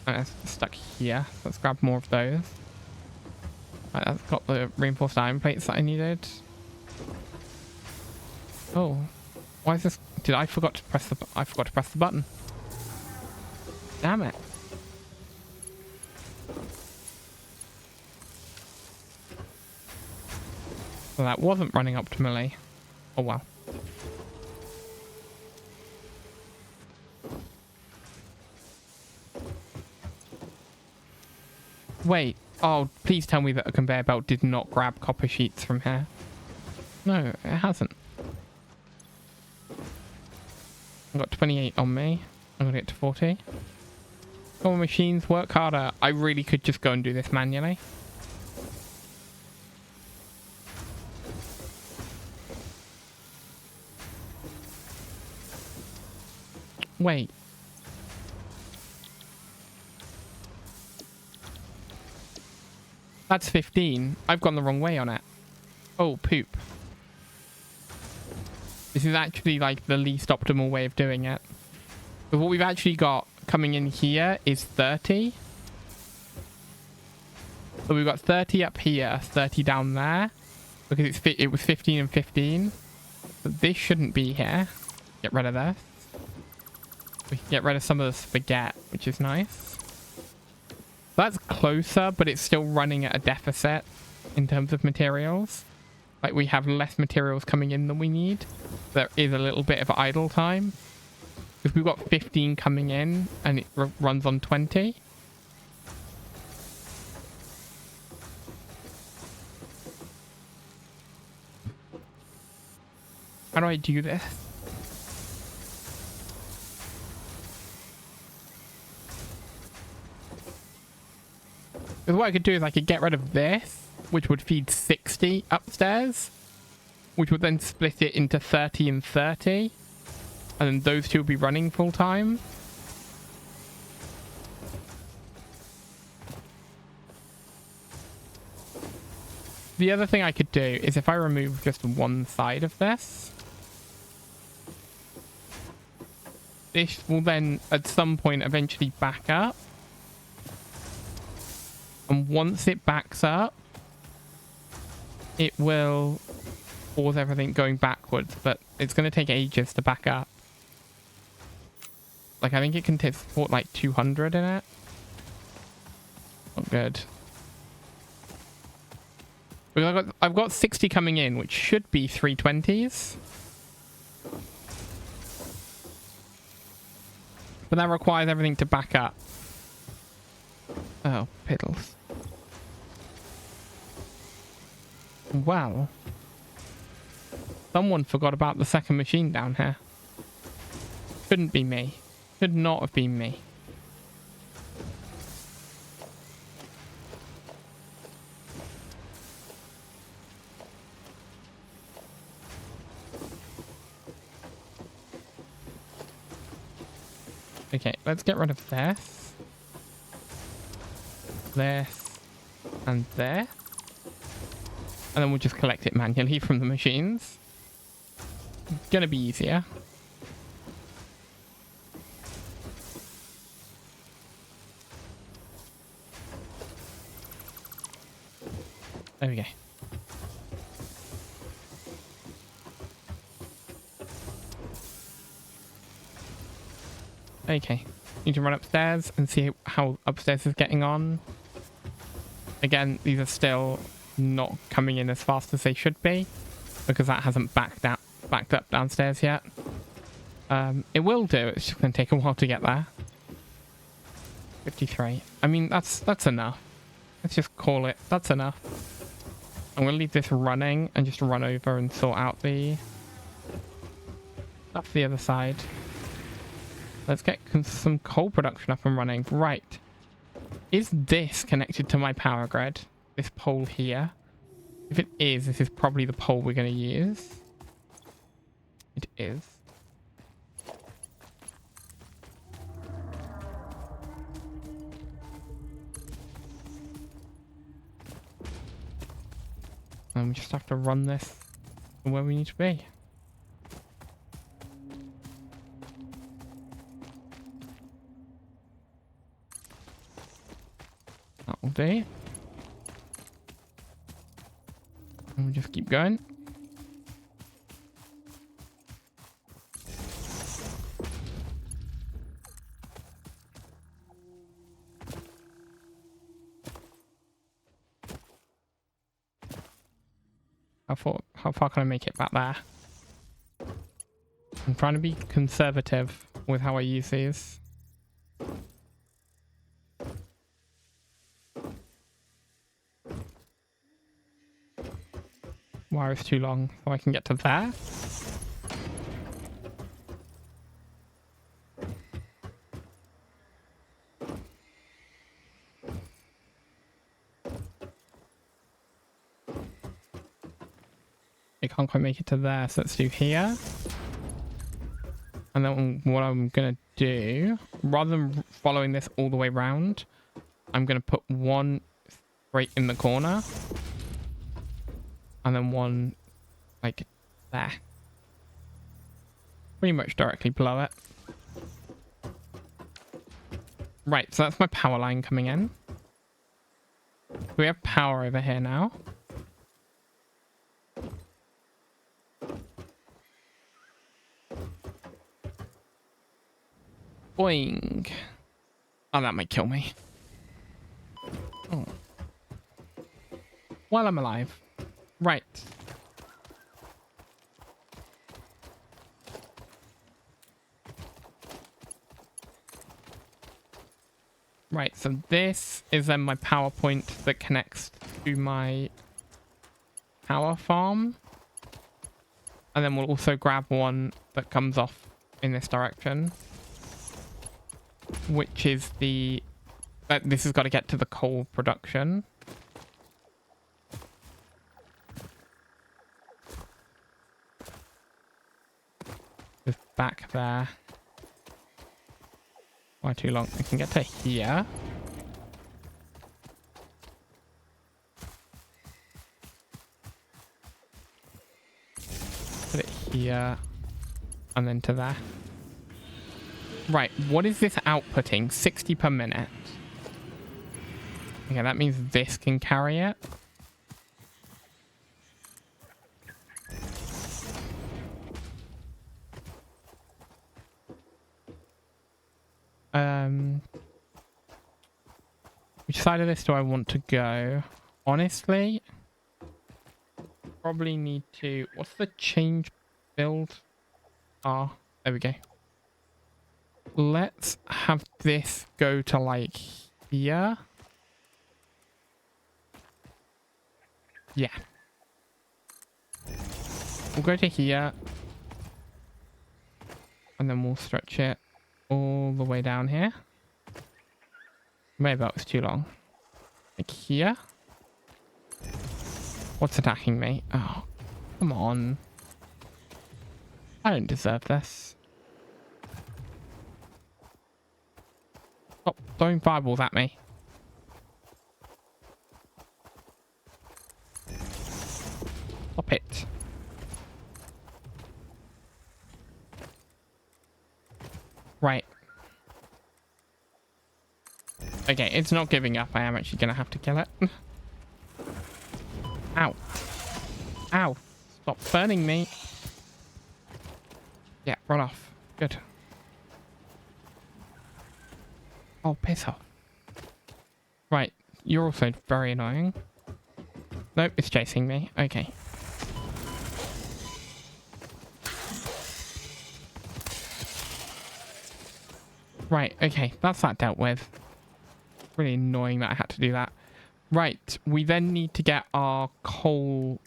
It's stuck here. Let's grab more of those. Right, that's got the reinforced iron plates that I needed. Oh, why is this? Did I forgot to press the? I forgot to press the button. Damn it! Well, that wasn't running optimally. Oh well. Wait. Oh, please tell me that a conveyor belt did not grab copper sheets from here. No, it hasn't. I've got 28 on me. I'm going to get to 40. Come on, machines, work harder. I really could just go and do this manually. Wait. That's 15. I've gone the wrong way on it. Oh, poop. This is actually like the least optimal way of doing it. But what we've actually got coming in here is 30. So we've got 30 up here, 30 down there. Because it was 15 and 15. But this shouldn't be here. Get rid of this. We can get rid of some of the spaghetti, which is nice. That's closer, but it's still running at a deficit in terms of materials. Like, we have less materials coming in than we need. There is a little bit of idle time. Because we've got 15 coming in, and it runs on 20. How do I do this? Because what I could do is I could get rid of this, which would feed 60 upstairs, which would then split it into 30 and 30. And then those two would be running full time. The other thing I could do is if I remove just one side of this, this will then at some point eventually back up. And once it backs up, it will cause everything going backwards, but it's going to take ages to back up. Like, I think it can support like 200 in it. Not good. But I've got 60 coming in, which should be 320s. But that requires everything to back up. Oh, piddles. Well, someone forgot about the second machine down here. Couldn't be me. Could not have been me. Okay, let's get rid of this. This. And there. And then we'll just collect it manually from the machines. Gonna be easier. There we go. Okay, need to run upstairs and see how upstairs is getting on. Again, these are still not coming in as fast as they should be because that hasn't backed up downstairs yet. It will do. It's just going to take a while to get there. 53. I mean, that's enough. Let's just call it. That's enough. I'm going to leave this running and just run over and sort out the stuff the other side. Let's get some coal production up and running. Right. Is this connected to my power grid? This pole here? If it is, this is probably the pole we're going to use. It is. And we just have to run this to where we need to be. That'll do. And we just keep going. How far can I make it back there? I'm trying to be conservative with how I use these. Wire is too long, so I can get to there. I can't quite make it to there, so let's do here. And then what I'm going to do, rather than following this all the way round, I'm going to put one straight in the corner. And then one, like, there. Pretty much directly below it. Right, so that's my power line coming in. We have power over here now. Boing. Oh, that might kill me. Oh. While I'm alive. Right. Right, so this is then my power point that connects to my power farm. And then we'll also grab one that comes off in this direction. Which is the... this has got to get to the coal production. Just back there. Why too long? I can get to here. Put it here. And then to there. Right, what is this outputting? 60 per minute. Okay, that means this can carry it. Which side of this do I want to go? Honestly, probably need to... What's the change build? Ah, there we go. Let's have this go to like here. Yeah. We'll go to here. and then we'll stretch it all the way down here. Maybe that was too long. Like here. What's attacking me? Oh, come on. I don't deserve this. Stop throwing fireballs at me. Stop it. Right. Okay, it's not giving up. I am actually going to have to kill it. Ow. Ow. Stop burning me. Yeah, run off. Good. Oh, piss off. Right. You're also very annoying. Nope, it's chasing me. Okay. Right, okay. That's that dealt with. Really annoying that I had to do that. Right, we then need to get our coal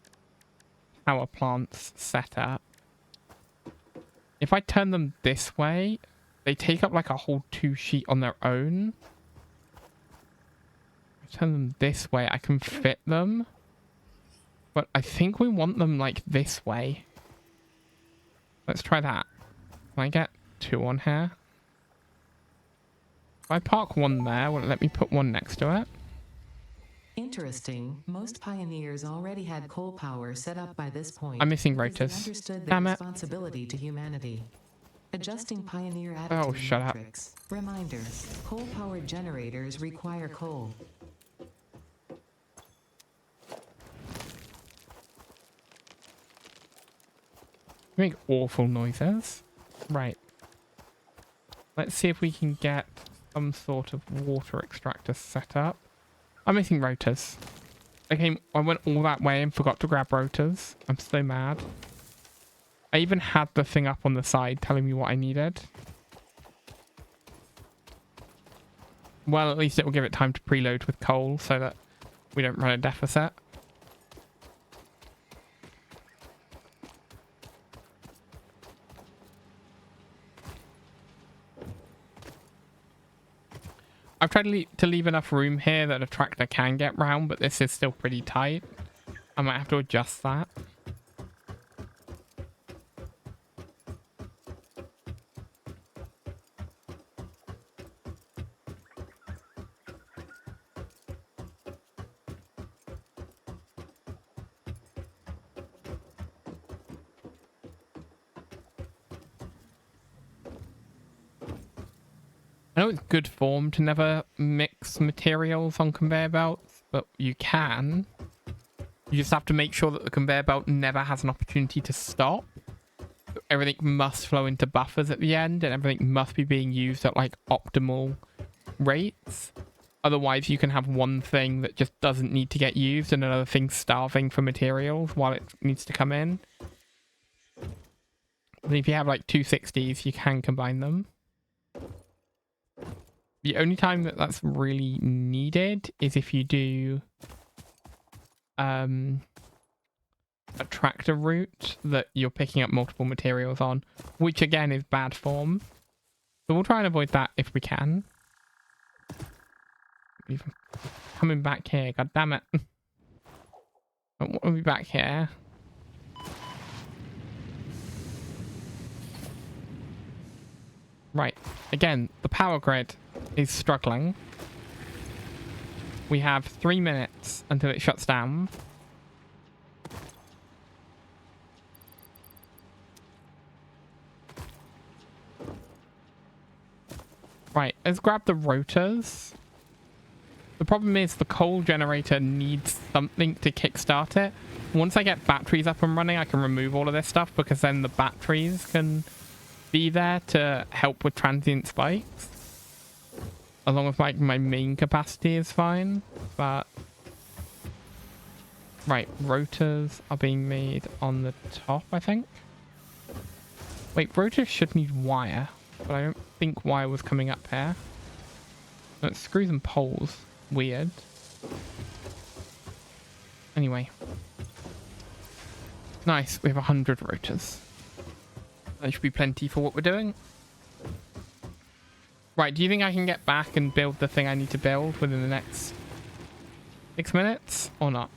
power plants set up. If I turn them this way, they take up like a whole 2 sheet on their own. If I turn them this way, I can fit them. But I think we want them like this way. Let's try that. Can I get 2 on here? If I park 1 there, will it let me put 1 next to it? Interesting. Most pioneers already had coal power set up by this point. I'm missing because they rotors. understood their Damn it. responsibility to humanity. Adjusting pioneer attitude shut up. metrics. Reminder: coal-powered generators require coal. Make awful noises. Right. Let's see if we can get some sort of water extractor set up. I'm missing rotors. I went all that way and forgot to grab rotors. I'm so mad. I even had the thing up on the side telling me what I needed. Well, at least it will give it time to preload with coal so that we don't run a deficit. I've tried to leave enough room here that a tractor can get round, but this is still pretty tight. I might have to adjust that. I know it's good form to never mix materials on conveyor belts, but you can. You just have to make sure that the conveyor belt never has an opportunity to stop. Everything must flow into buffers at the end, and everything must be being used at like optimal rates. Otherwise, you can have one thing that just doesn't need to get used and another thing starving for materials while it needs to come in. And if you have like 260s, you can combine them. The only time that that's really needed is if you do a tractor route that you're picking up multiple materials on, which again is bad form. So we'll try and avoid that if we can. Even coming back here, god damn it. We'll be back here. Right, again, the power grid is struggling. We have 3 minutes until it shuts down. Right, let's grab the rotors. The problem is the coal generator needs something to kickstart it. Once I get batteries up and running, I can remove all of this stuff because then the batteries can be there to help with transient spikes. As long as like my main capacity is fine. But right, rotors are being made on the top, I think. Wait, rotors should need wire, but I don't think wire was coming up here. Let's screw some poles. Weird. Anyway. Nice, we have 100 rotors. That should be plenty for what we're doing. Right, do you think I can get back and build the thing I need to build within the next 6 minutes or not?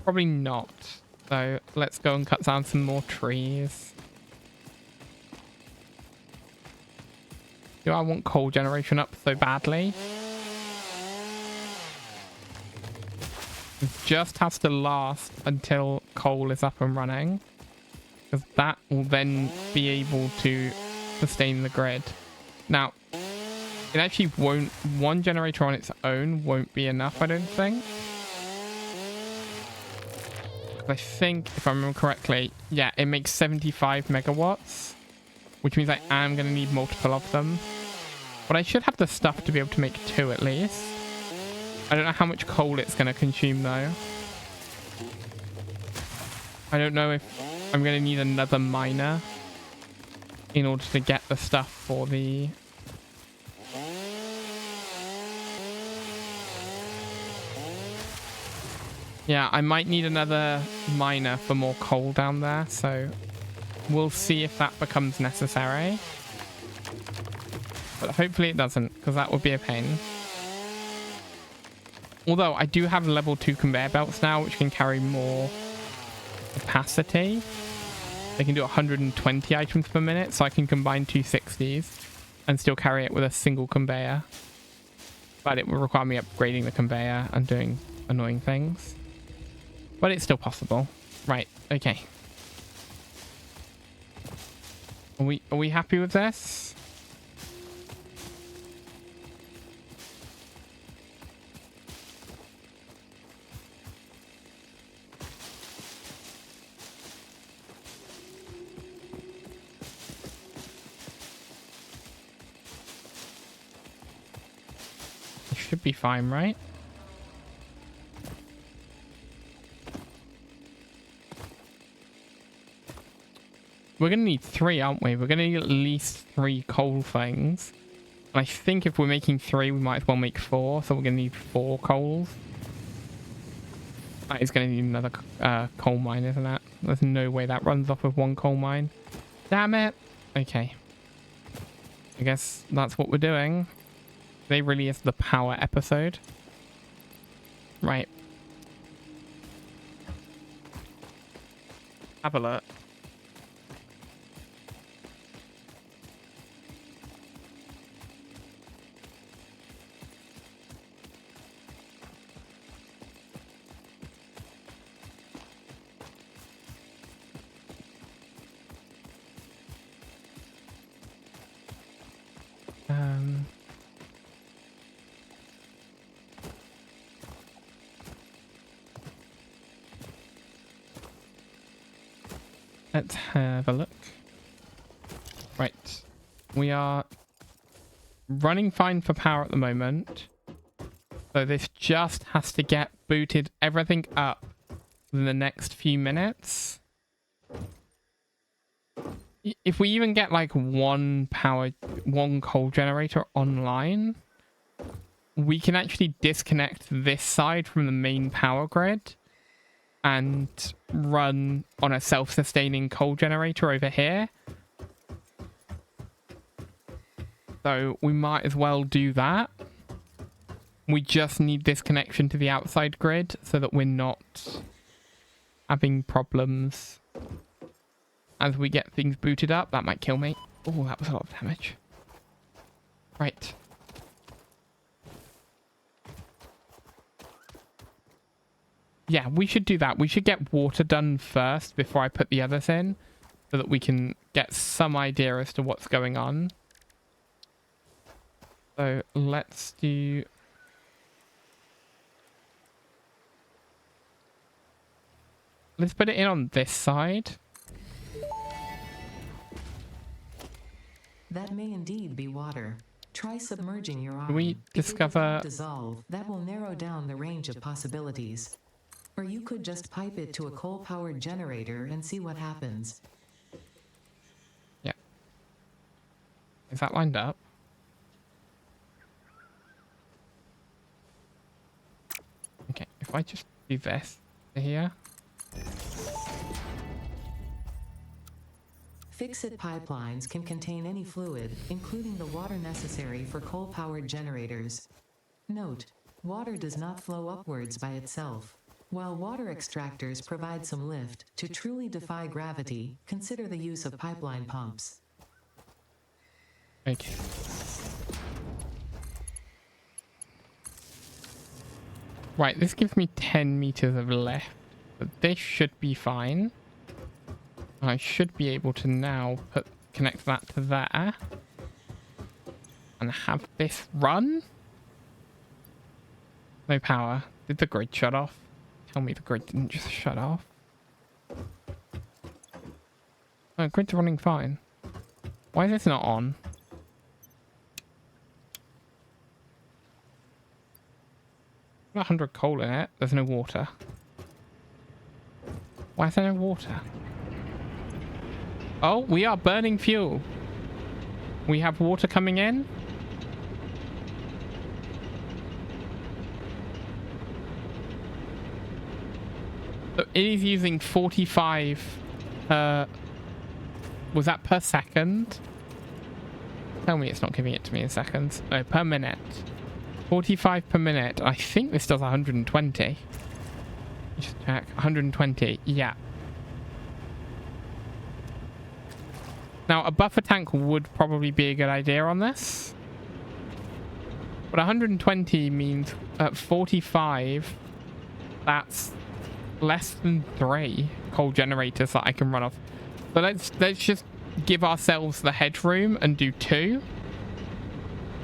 Probably not. So let's go and cut down some more trees. Do I want coal generation up so badly? It just has to last until coal is up and running, because that will then be able to sustain the grid. Now, it actually won't, one generator on its own won't be enough, I don't think. I think, if I remember correctly, yeah, it makes 75 megawatts, which means I am going to need multiple of them. But I should have the stuff to be able to make 2 at least. I don't know how much coal it's going to consume though. I don't know if I'm going to need another miner in order to get the stuff for the... Yeah, I might need another miner for more coal down there, so we'll see if that becomes necessary. But hopefully it doesn't, because that would be a pain. Although I do have level 2 conveyor belts now, which can carry more capacity. They can do 120 items per minute, so I can combine 260s and still carry it with a single conveyor. But it will require me upgrading the conveyor and doing annoying things. But it's still possible. Right, okay. Are we happy with this? It should be fine, right? We're going to need 3, aren't we? We're going to need at least 3 coal things. And I think if we're making 3, we might as well make 4. So we're going to need 4 coals. That is going to need another coal mine, isn't it? There's no way that runs off of 1 coal mine. Damn it. Okay. I guess that's what we're doing. Today really is the power episode. Right. Have a look. Let's have a look. Right. We are running fine for power at the moment. So this just has to get booted everything up in the next few minutes. If we even get like one coal generator online, we can actually disconnect this side from the main power grid and run on a self-sustaining coal generator over here. So we might as well do that. We just need this connection to the outside grid so that we're not having problems as we get things booted up. That might kill me. Oh, that was a lot of damage. Right. Yeah, we should do that. We should get water done first before I put the others in, so that we can get some idea as to what's going on. So let's do... Let's put it in on this side. That may indeed be water. Try submerging your arm. Can we discover... Dissolve. That will narrow down the range of possibilities. Or you could just pipe it to a coal-powered generator and see what happens. Yeah. Is that lined up? Okay, if I just do this to here. Fix-It pipelines can contain any fluid, including the water necessary for coal-powered generators. Note: water does not flow upwards by itself. While water extractors provide some lift, to truly defy gravity, consider the use of pipeline pumps. Okay. Right, this gives me 10 meters of lift, but this should be fine. I should be able to now connect that to there and have this run. No power. Did the grid shut off? Tell me the grid didn't just shut off. Oh, grid's running fine. Why is this not on? Got 100 coal in it. There's no water. Why is there no water? Oh, we are burning fuel. We have water coming in. So it is using 45 was that per second? Tell me it's not giving it to me in seconds. Oh, per minute. 45 per minute. I think this does 120. Just check. 120. Yeah. Now, a buffer tank would probably be a good idea on this. But 120 means at 45, that's less than 3 coal generators that I can run off. So let's just give ourselves the headroom and do 2.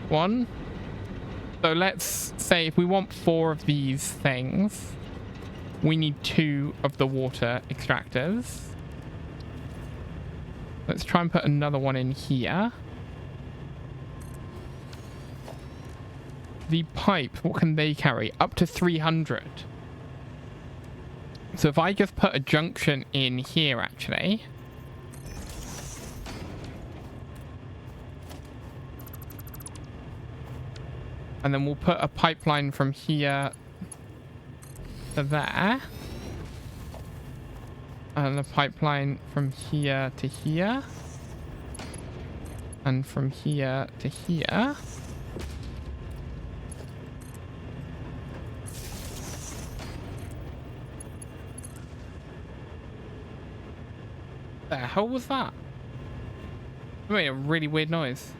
1. So let's say if we want 4 of these things, we need 2 of the water extractors. Let's try and put another one in here. The pipe, what can they carry? Up to 300. So if I just put a junction in here, actually. And then we'll put a pipeline from here to there. And a pipeline from here to here. And from here to here. The hell was that? It made a really weird noise.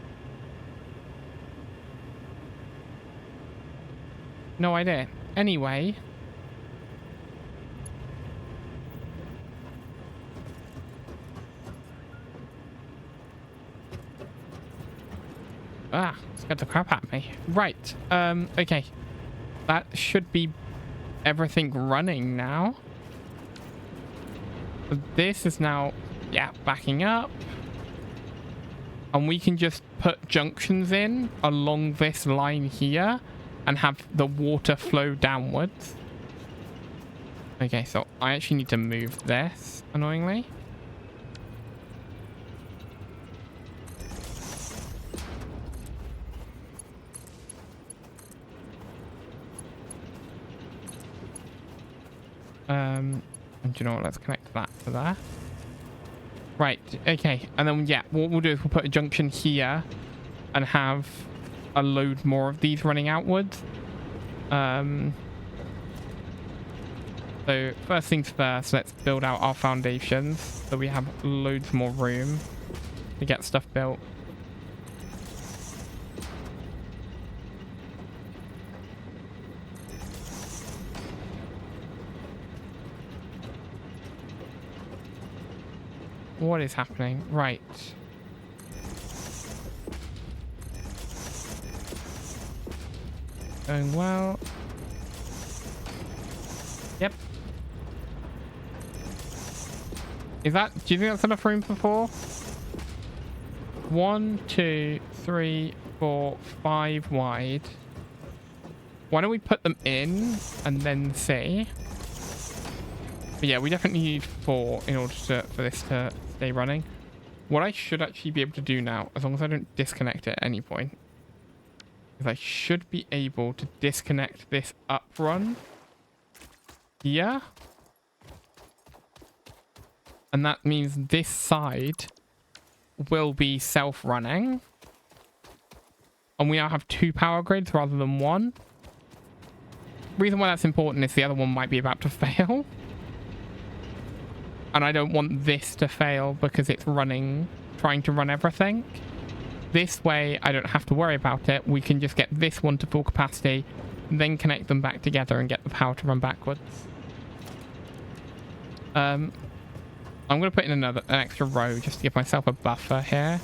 No idea. Anyway. Ah, scared the crap out of me. Right. Okay. That should be everything running now. This is now, yeah, backing up. And we can just put junctions in along this line here and have the water flow downwards. Okay, so I actually need to move this, annoyingly. And you know what, let's connect that to there. Right, okay, and then yeah, what we'll do is we'll put a junction here and have a load more of these running outwards. So first things first, let's build out our foundations so we have loads more room to get stuff built. What is happening? Right. Going well. Yep. Is that, do you think that's enough room for 4? 1, 2, 3, 4, 5 wide. Why don't we put them in and then see? But yeah, we definitely need 4 in order for this to stay running. What I should actually be able to do now, as long as I don't disconnect it at any point, is I should be able to disconnect this up run here. And that means this side will be self-running. And we now have 2 power grids rather than 1. Reason why that's important is the other one might be about to fail. And I don't want this to fail because it's trying to run everything. This way, I don't have to worry about it. We can just get this one to full capacity, then connect them back together and get the power to run backwards. I'm going to put in an extra row just to give myself a buffer here.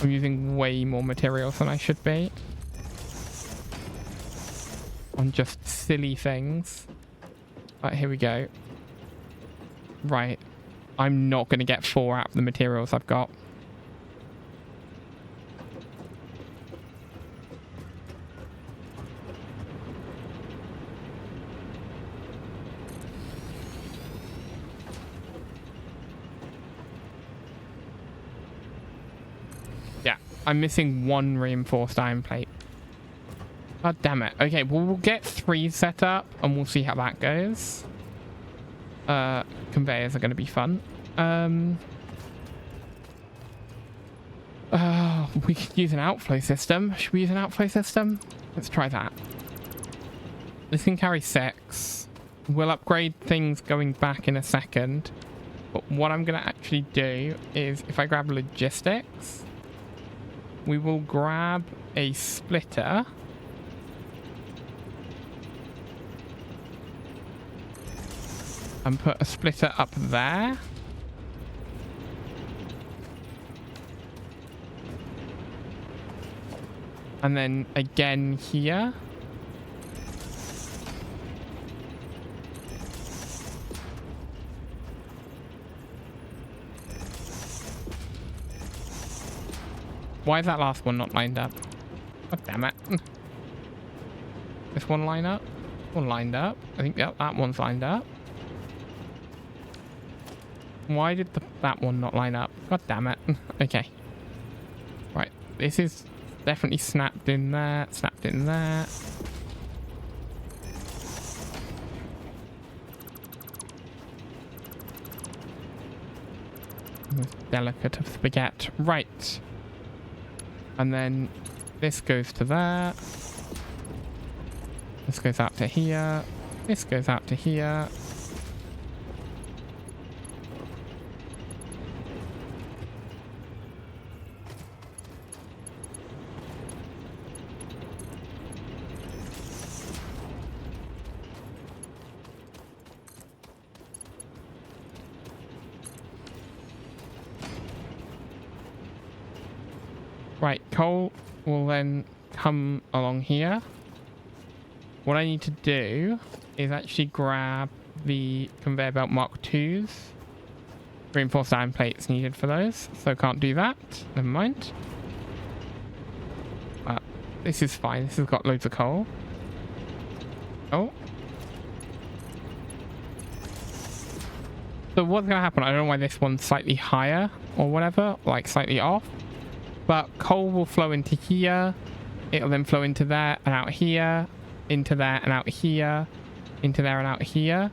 I'm using way more materials than I should be on just silly things. Right, here we go. Right. I'm not going to get 4 out of the materials I've got. Yeah, I'm missing 1 reinforced iron plate. God damn it. Okay, well, we'll get 3 set up and we'll see how that goes. Conveyors are going to be fun. We could use an outflow system. Should we use an outflow system? Let's try that. This can carry 6. We'll upgrade things going back in a second. But what I'm going to actually do is if I grab logistics, we will grab a splitter. And put a splitter up there. And then again here. Why is that last one not lined up? God damn it. This one line up? One lined up. I think that one's lined up. Why did that one not line up? God damn it. Okay. Right. This is definitely snapped in there. Snapped in there. Most delicate of spaghetti. Right. And then this goes to there. This goes out to here. This goes out to here. Right, coal will then come along here. What I need to do is actually grab the conveyor belt Mark IIs. Reinforced iron plates needed for those, so can't do that. Never mind. This is fine. This has got loads of coal. Oh. So what's going to happen? I don't know why this one's slightly higher or whatever, like slightly off. But coal will flow into here. It'll then flow into there and out here. Into there and out here. Into there and out here.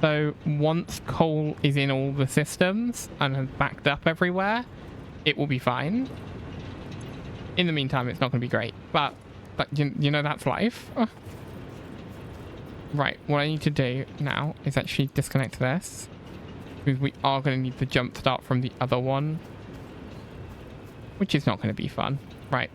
So once coal is in all the systems and has backed up everywhere, it will be fine. In the meantime, it's not going to be great. But you know, that's life. Right, what I need to do now is actually disconnect this. Because we are going to need the jump start from the other one. Which is not going to be fun. Right.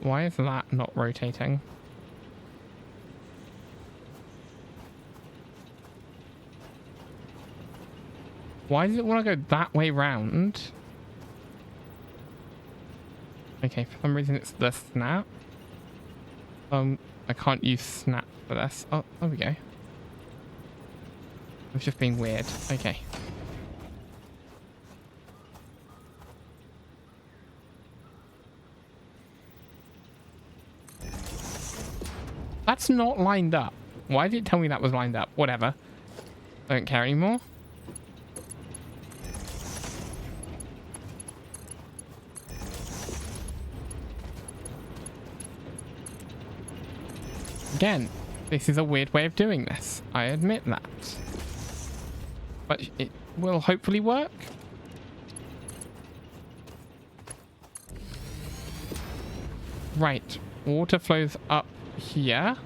Why is that not rotating? Why does it want to go that way round? Okay, for some reason it's the snap. I can't use snap for this. Oh, there we go. It's just being weird. Okay. That's not lined up. Why did it tell me that was lined up? Whatever. I don't care anymore. again, this is a weird way of doing this. I admit that. But it will hopefully work. Right. Water flows up here.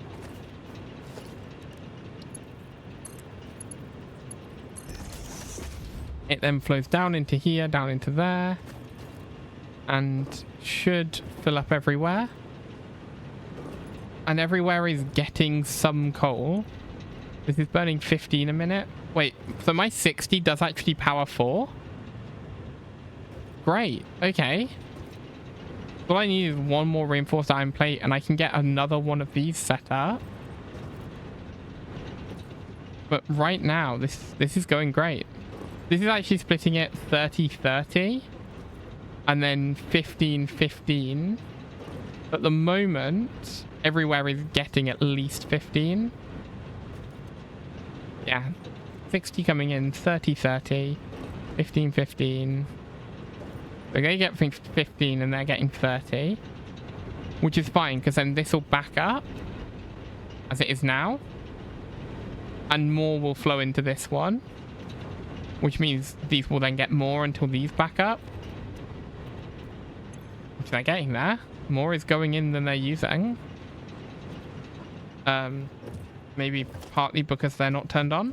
It then flows down into here, down into there. And should fill up everywhere. And everywhere is getting some coal. This is burning 15 a minute. Wait, so my 60 does actually power 4? Great, okay. All I need is one more reinforced iron plate and I can get another one of these set up. But right now, this is going great. This is actually splitting it 30-30 and then 15-15. At the moment, everywhere is getting at least 15. Yeah, 60 coming in, 30-30, 15-15. They're going to get 15 and they're getting 30, which is fine because then this will back up as it is now. And more will flow into this one, which means these will then get more until these back up. Which they're getting there. More is going in than they're using. Maybe partly because they're not turned on.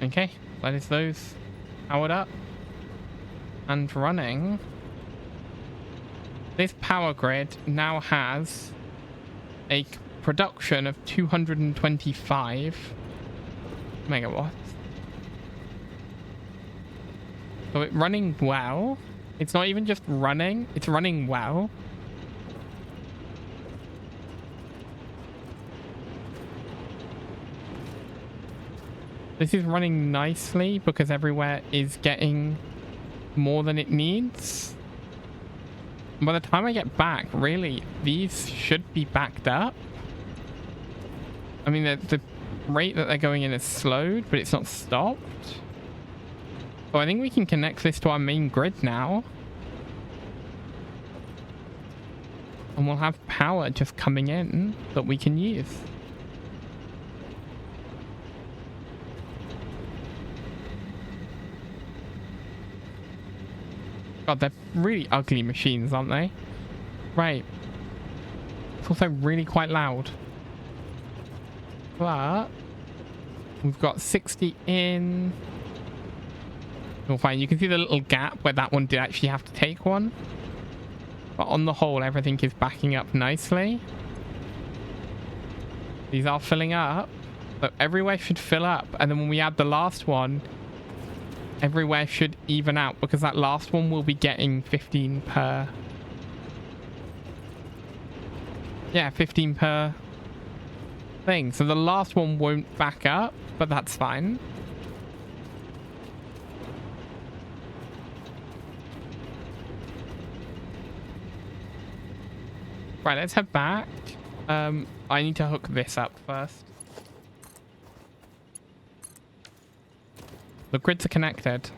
Okay, that is those powered up and running. This power grid now has a production of 225 megawatts. So it's running well. It's not even just running, it's running well. This is running nicely because everywhere is getting more than it needs. By the time I get back, really, these should be backed up. I mean, the rate that they're going in is slowed, but it's not stopped. So I think we can connect this to our main grid now. And we'll have power just coming in that we can use. God, they're really ugly machines, aren't they? Right. It's also really quite loud. But we've got 60 in. Oh, fine. You can see the little gap where that one did actually have to take one. But on the whole, everything is backing up nicely. These are filling up. So everywhere should fill up. And then when we add the last one, everywhere should even out because that last one will be getting 15 per. Yeah, 15 per thing. So the last one won't back up, but that's fine. Right, let's head back. I need to hook this up first. The grids are connected.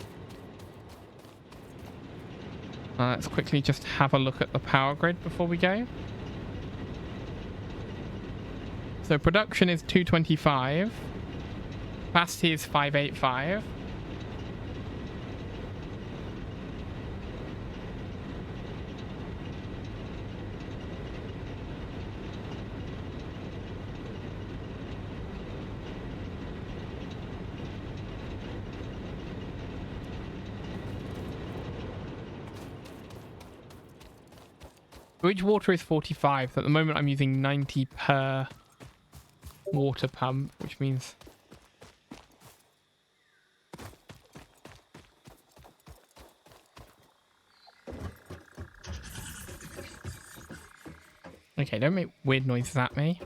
Let's quickly just have a look at the power grid before we go. So production is 225. Capacity is 585. Which water is 45? So at the moment I'm using 90 per water pump, which means... Okay, don't make weird noises at me.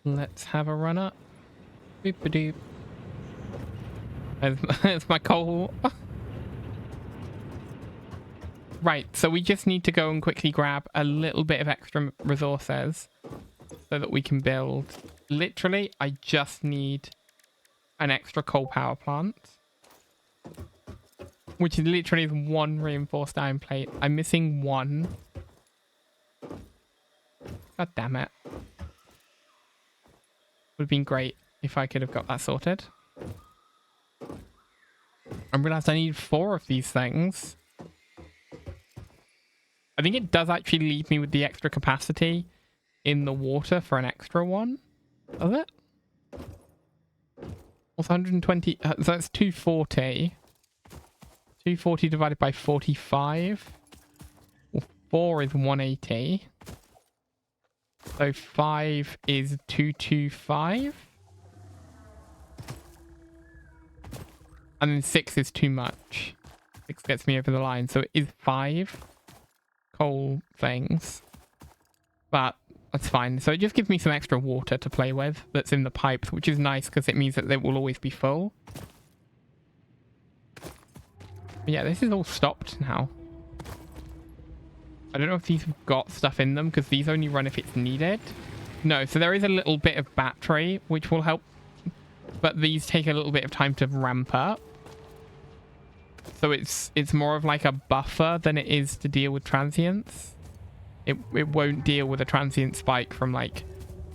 Let's have a run up. Boop-a-doop. There's my coal. Right, so we just need to go and quickly grab a little bit of extra resources so that we can build. Literally, I just need an extra coal power plant, which is literally one reinforced iron plate. I'm missing one. God damn it. Would have been great if I could have got that sorted. I realized I need 4 of these things. I think it does actually leave me with the extra capacity in the water for an extra one. Does it? What's 120? So that's 240. 240 divided by 45. Well, 4 is 180. So 5 is 225. And then 6 is too much. 6 gets me over the line. So it is 5 coal things. But that's fine. So it just gives me some extra water to play with that's in the pipes, which is nice because it means that they will always be full. But yeah, this is all stopped now. I don't know if these have got stuff in them because these only run if it's needed. No, so there is a little bit of battery which will help, but these take a little bit of time to ramp up. So it's more of like a buffer than it is to deal with transients. It won't deal with a transient spike from like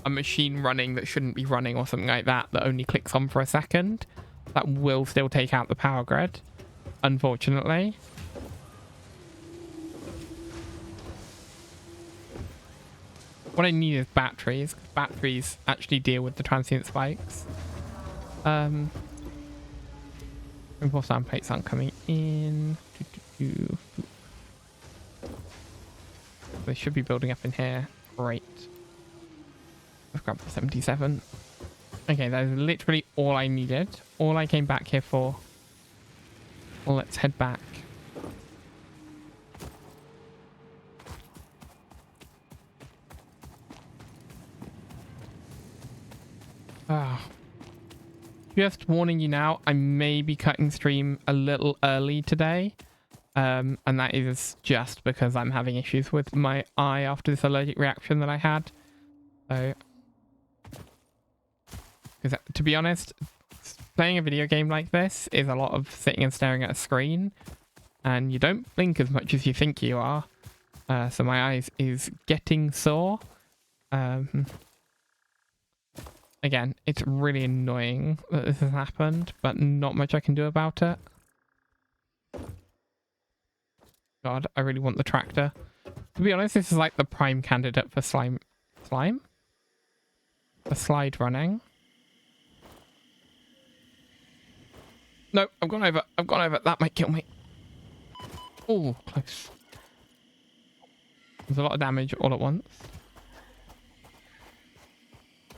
a machine running that shouldn't be running or something like that only clicks on for a second. That will still take out the power grid, unfortunately. What I need is batteries. Batteries actually deal with the transient spikes. Reinforced iron plates aren't coming in. They should be building up in here. Great. I've grabbed the 77. Okay, that is literally all I needed. All I came back here for. Well, let's head back. Just warning you now, I may be cutting stream a little early today. And that is just because I'm having issues with my eye after this allergic reaction that I had. So, because to be honest, playing a video game like this is a lot of sitting and staring at a screen. And you don't blink as much as you think you are. So my eyes is getting sore. Again, it's really annoying that this has happened, but not much I can do about it. God, I really want the tractor. To be honest, this is like the prime candidate for slime. Slime? The slide running. No, I've gone over. I've gone over. That might kill me. Oh, close. There's a lot of damage all at once.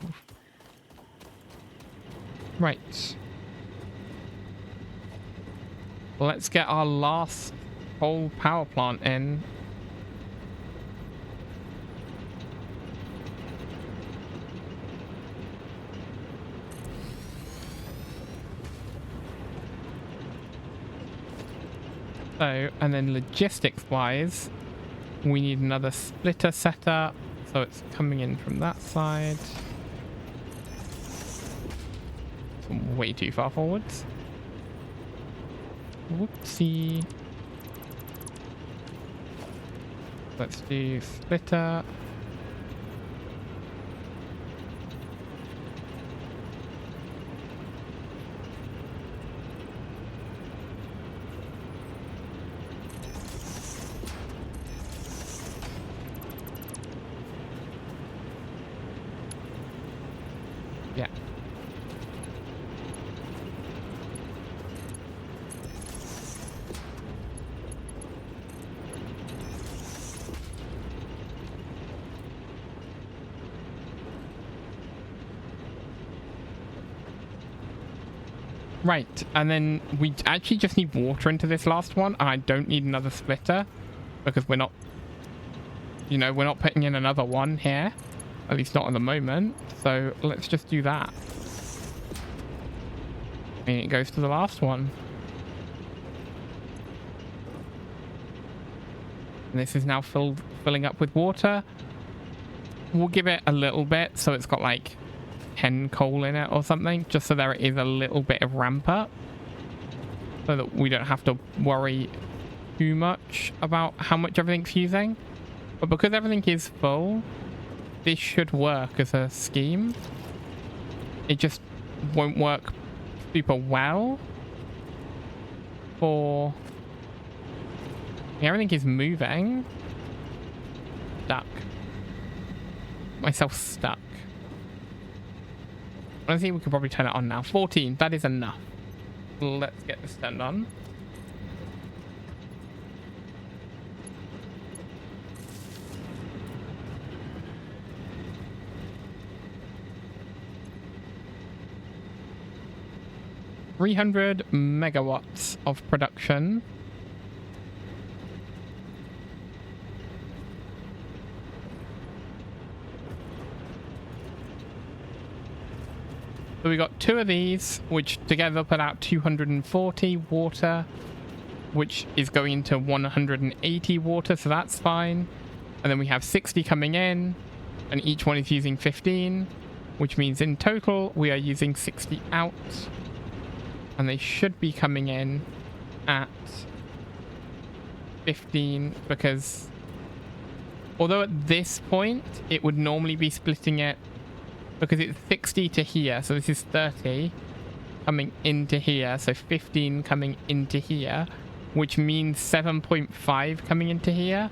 Oof. Right. Let's get our last whole power plant in. So, and then logistics wise, we need another splitter setup. So it's coming in from that side. Way too far forwards. Whoopsie. Let's do splitter. Yeah. Right, and then we actually just need water into this last one, and I don't need another splitter because we're not, you know, we're not putting in another one here, at least not at the moment. So let's just do that. And it goes to the last one. And this is now filling up with water. We'll give it a little bit so it's got like 10 coal in it or something, just so there is a little bit of ramp up, so that we don't have to worry too much about how much everything's using. But because everything is full, this should work as a scheme. It just won't work super well for... Everything is moving. Stuck. Myself stuck. I think we could probably turn it on now. 14, that is enough. Let's get this turned on. $300 megawatts of production. So we got 2 of these, which together put out 240 water, which is going into 180 water, so that's fine. And then we have 60 coming in, and each one is using 15, which means in total we are using 60 out. And they should be coming in at 15, because although at this point it would normally be splitting it, because it's 60 to here, so this is 30 coming into here, so 15 coming into here, which means 7.5 coming into here.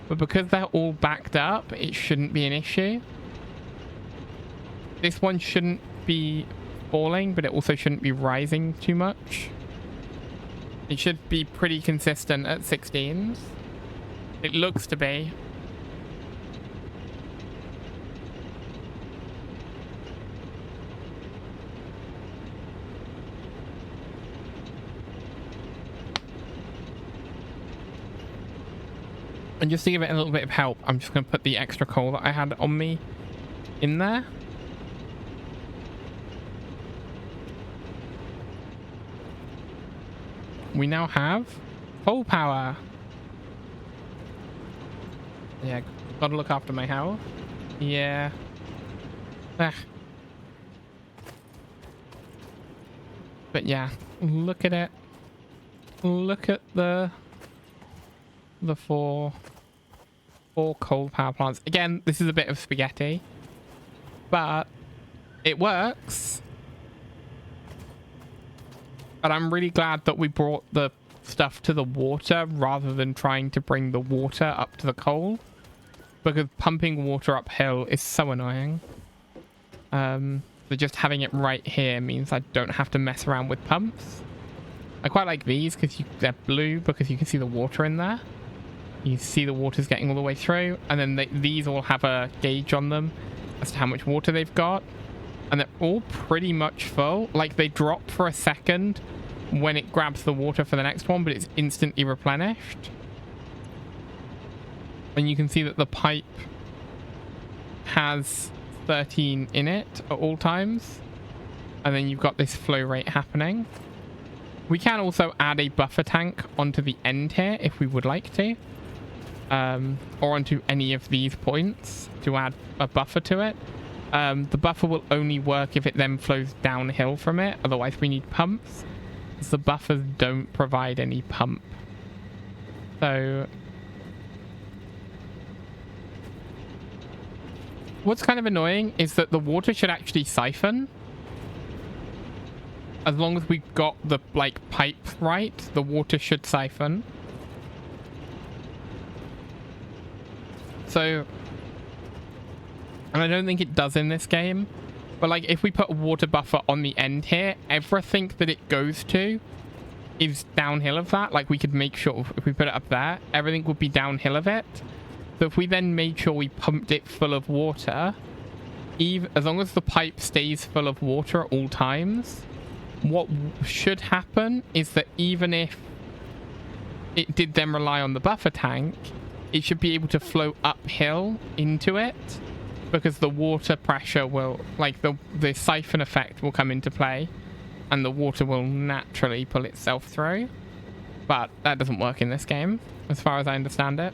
But because they're all backed up, it shouldn't be an issue. This one shouldn't be falling, but it also shouldn't be rising too much. It should be pretty consistent at 16s. It looks to be. And just to give it a little bit of help, I'm just going to put the extra coal that I had on me in there. We now have coal power. Yeah, gotta look after my health. Yeah. Ah. But yeah, look at it. Look at the four coal power plants. Again, this is a bit of spaghetti, but it works. But I'm really glad that we brought the stuff to the water rather than trying to bring the water up to the coal, because pumping water uphill is so annoying. But just having it right here means I don't have to mess around with pumps. I quite like these because they're blue, because you can see the water in there. You see the water's getting all the way through, and then these all have a gauge on them as to how much water they've got. And they're all pretty much full. Like, they drop for a second when it grabs the water for the next one, but it's instantly replenished. And you can see that the pipe has 13 in it at all times. And then you've got this flow rate happening. We can also add a buffer tank onto the end here if we would like to. Or onto any of these points to add a buffer to it. The buffer will only work if it then flows downhill from it. Otherwise we need pumps, because the buffers don't provide any pump. So what's kind of annoying is that the water should actually siphon. As long as we've got the pipe right, the water should siphon. So, and I don't think it does in this game, but if we put a water buffer on the end here, everything that it goes to is downhill of that. We could make sure if we put it up there, everything would be downhill of it. So if we then made sure we pumped it full of water, as long as the pipe stays full of water at all times, what should happen is that even if it did then rely on the buffer tank, it should be able to flow uphill into it, because the water pressure will, the siphon effect will come into play, and the water will naturally pull itself through. But that doesn't work in this game, as far as I understand it.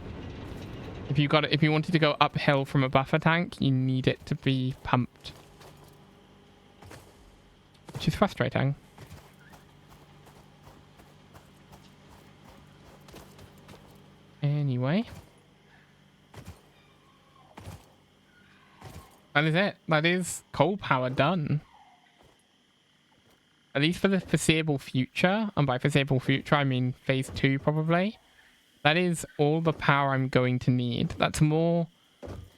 If you wanted to go uphill from a buffer tank, you need it to be pumped. Which is frustrating. Anyway. That is it. That is coal power done. At least for the foreseeable future. And by foreseeable future, I mean phase 2 probably. That is all the power I'm going to need. That's more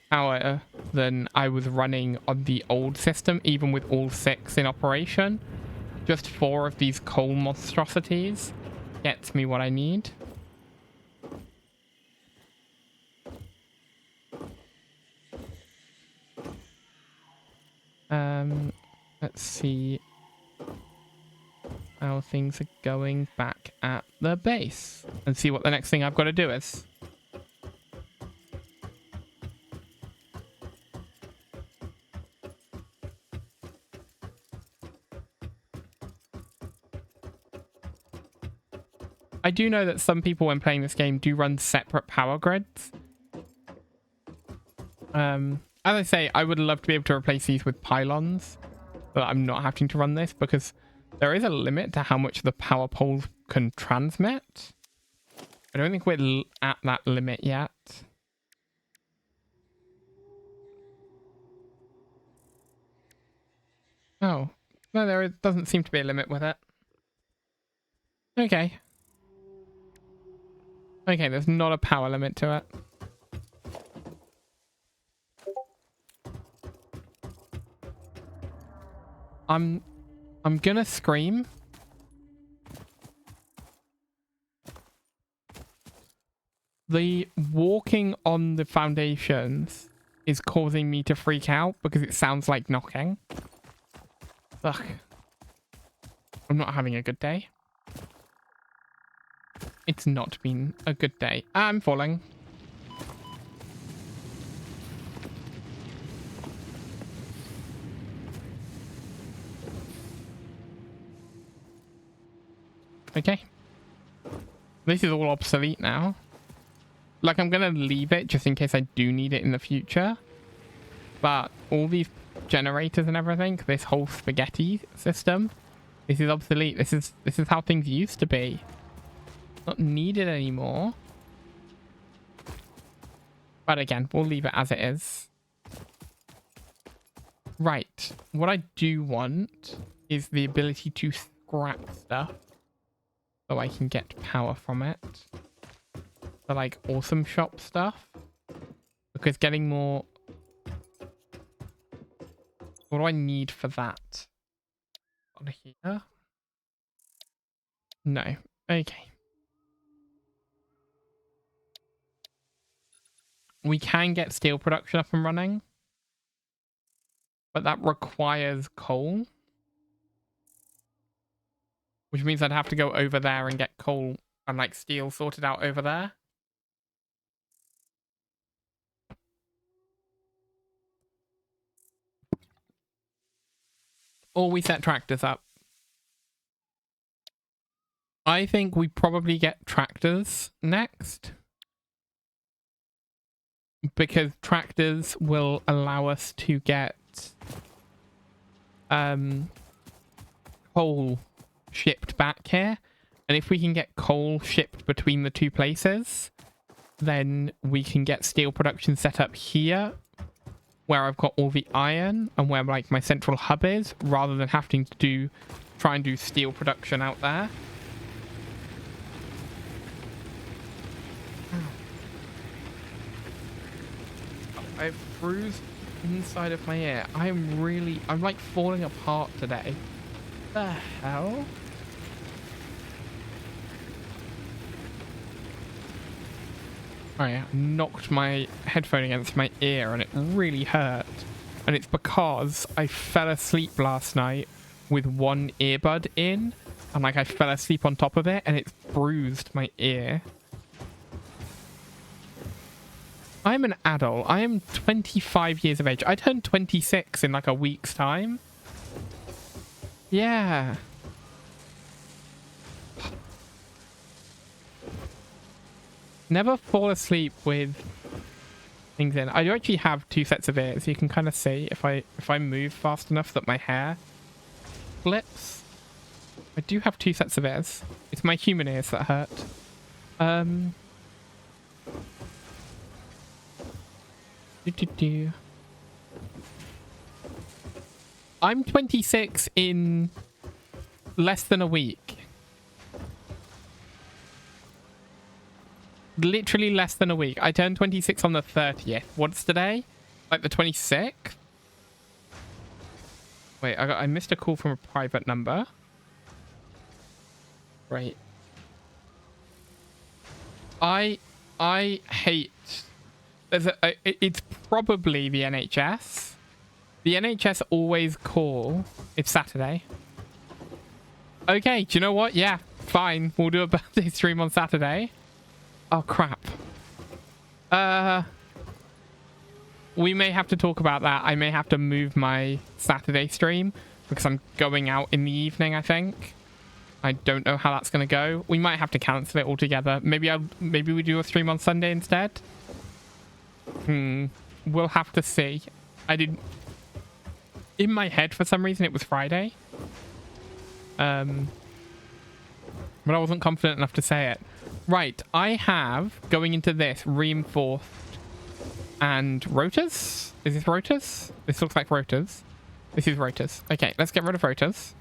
power than I was running on the old system, even with all 6 in operation. Just 4 of these coal monstrosities gets me what I need. Let's see how things are going back at the base and see what the next thing I've got to do is. I do know that some people when playing this game do run separate power grids. As I say, I would love to be able to replace these with pylons, but I'm not having to run this because there is a limit to how much the power poles can transmit. I don't think we're at that limit yet. Oh, no, there doesn't seem to be a limit with it. Okay. Okay, there's not a power limit to it. I'm gonna scream. The walking on the foundations is causing me to freak out because it sounds like knocking. Ugh. I'm not having a good day. It's not been a good day. I'm falling. Okay. This is all obsolete now. Like, I'm gonna leave it just in case I do need it in the future. But all these generators and everything, this whole spaghetti system, this is obsolete. This is how things used to be. Not needed anymore. But again, we'll leave it as it is. Right. What I do want is the ability to scrap stuff so I can get power from it. For like awesome shop stuff. Because getting more... What do I need for that? On here? No. Okay. We can get steel production up and running. But that requires coal. Which means I'd have to go over there and get coal and like steel sorted out over there. Or we set tractors up. I think we probably get tractors next. Because tractors will allow us to get coal shipped back here. And if we can get coal shipped between the two places, then we can get steel production set up here, where I've got all the iron and where like my central hub is, rather than having to try and do steel production out there. I've bruised inside of my ear. I'm like falling apart today. The hell? I knocked my headphone against my ear and it really hurt. And it's because I fell asleep last night with one earbud in. And like I fell asleep on top of it and it's bruised my ear. I'm an adult. I am 25 years of age. I turned 26 in like a week's time. Yeah. Never fall asleep with things in. I do actually have 2 sets of ears. You can kind of see if I move fast enough that my hair flips. I do have 2 sets of ears. It's my human ears that hurt. I'm 26 in less than a week. Literally less than a week. I turned 26 on the 30th. What's today? Like the 26th? Wait, I missed a call from a private number. Great. I hate... it's probably the NHS. The NHS always call... It's Saturday. Okay, do you know what? Yeah, fine. We'll do a birthday stream on Saturday. Oh, crap. We may have to talk about that. I may have to move my Saturday stream because I'm going out in the evening, I think. I don't know how that's going to go. We might have to cancel it altogether. Maybe we do a stream on Sunday instead. We'll have to see. I did... In my head, for some reason, it was Friday. But I wasn't confident enough to say it. Right, I have, going into this, reinforced and rotors. Is this rotors? This looks like rotors. This is rotors. Okay, let's get rid of rotors.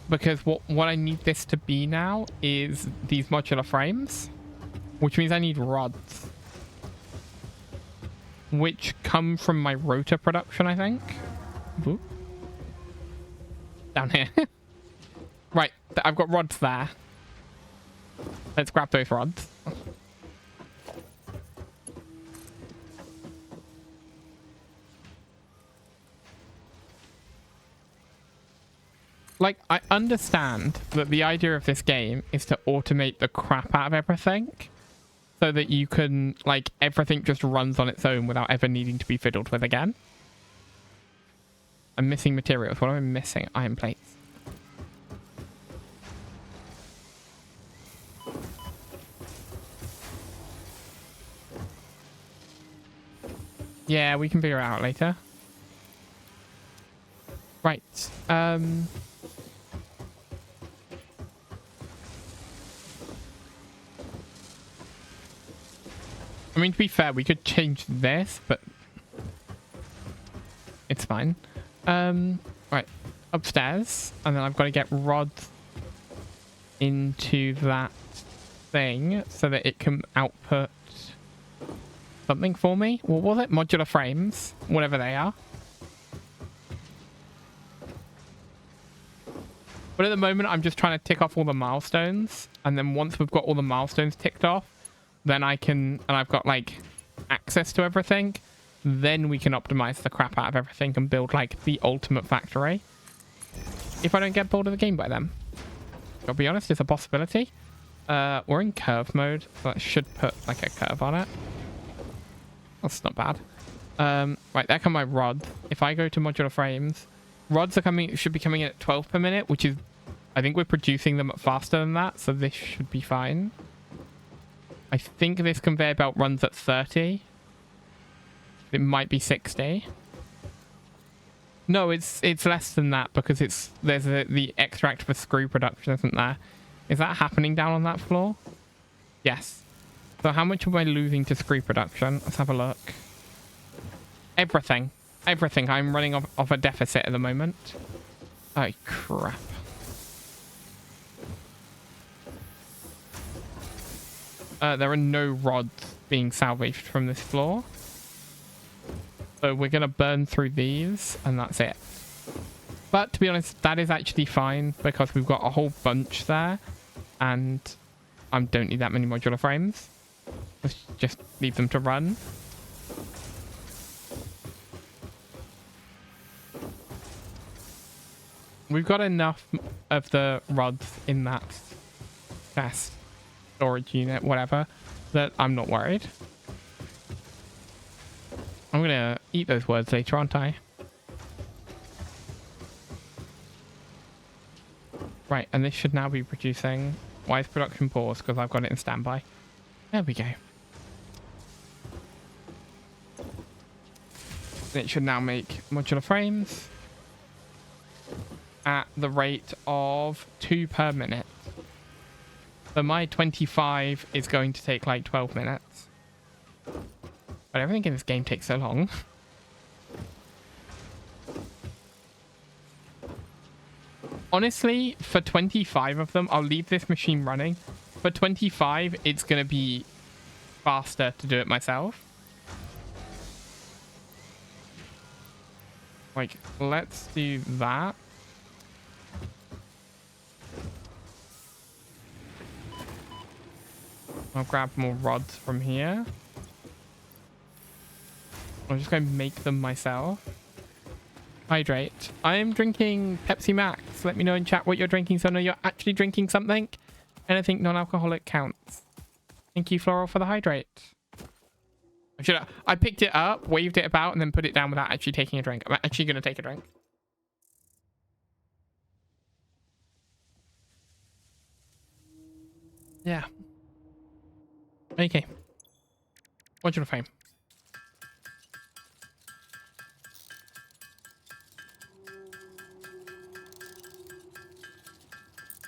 Because what I need this to be now is these modular frames, which means I need rods, which come from my rotor production, I think. Ooh. Down here. Right, I've got rods there. Let's grab those rods. Like, I understand that the idea of this game is to automate the crap out of everything so that you can, like, everything just runs on its own without ever needing to be fiddled with again. I'm missing materials. What am I missing? Iron plates. Yeah, we can figure it out later. Right. I mean, to be fair, we could change this, but it's fine. Right. Upstairs. And then I've got to get rods into that thing so that it can output something for me. What was it? Modular frames, whatever they are. But at the moment, I'm just trying to tick off all the milestones. And then once we've got all the milestones ticked off, then I can, and I've got like access to everything, then we can optimize the crap out of everything and build like the ultimate factory. If I don't get bored of the game by then. I'll be honest, it's a possibility. We're in curve mode, so I should put like a curve on it. That's not bad. Right, there come my rods. If I go to modular frames, rods are coming, should be coming in at 12 per minute, which is, I think we're producing them faster than that, so this should be fine. I think this conveyor belt runs at 30. It might be 60. No, it's less than that because there's the extract for screw production, isn't there? Is that happening down on that floor? Yes. So how much am I losing to screw production? Let's have a look. Everything. Everything. I'm running off a deficit at the moment. Oh, crap. There are no rods being salvaged from this floor. So we're going to burn through these, and that's it. But to be honest, that is actually fine, because we've got a whole bunch there, and I don't need that many modular frames. Let's just leave them to run. We've got enough of the rods in that chest, storage unit, whatever, that I'm not worried. I'm going to eat those words later, aren't I? Right, and this should now be producing. Why is production paused? Because I've got it in standby. There we go. It should now make modular frames at the rate of 2 per minute. So my 25 is going to take like 12 minutes. But everything in this game takes so long. Honestly, for 25 of them, I'll leave this machine running. For 25, it's going to be faster to do it myself. Like, let's do that. I'll grab more rods from here. I'm just going to make them myself. Hydrate. I am drinking Pepsi Max. Let me know in chat what you're drinking so I know you're actually drinking something. Anything non-alcoholic counts. Thank you, Floral, for the hydrate. I picked it up, waved it about, and then put it down without actually taking a drink. I'm actually going to take a drink. Yeah. Okay. Modular frame.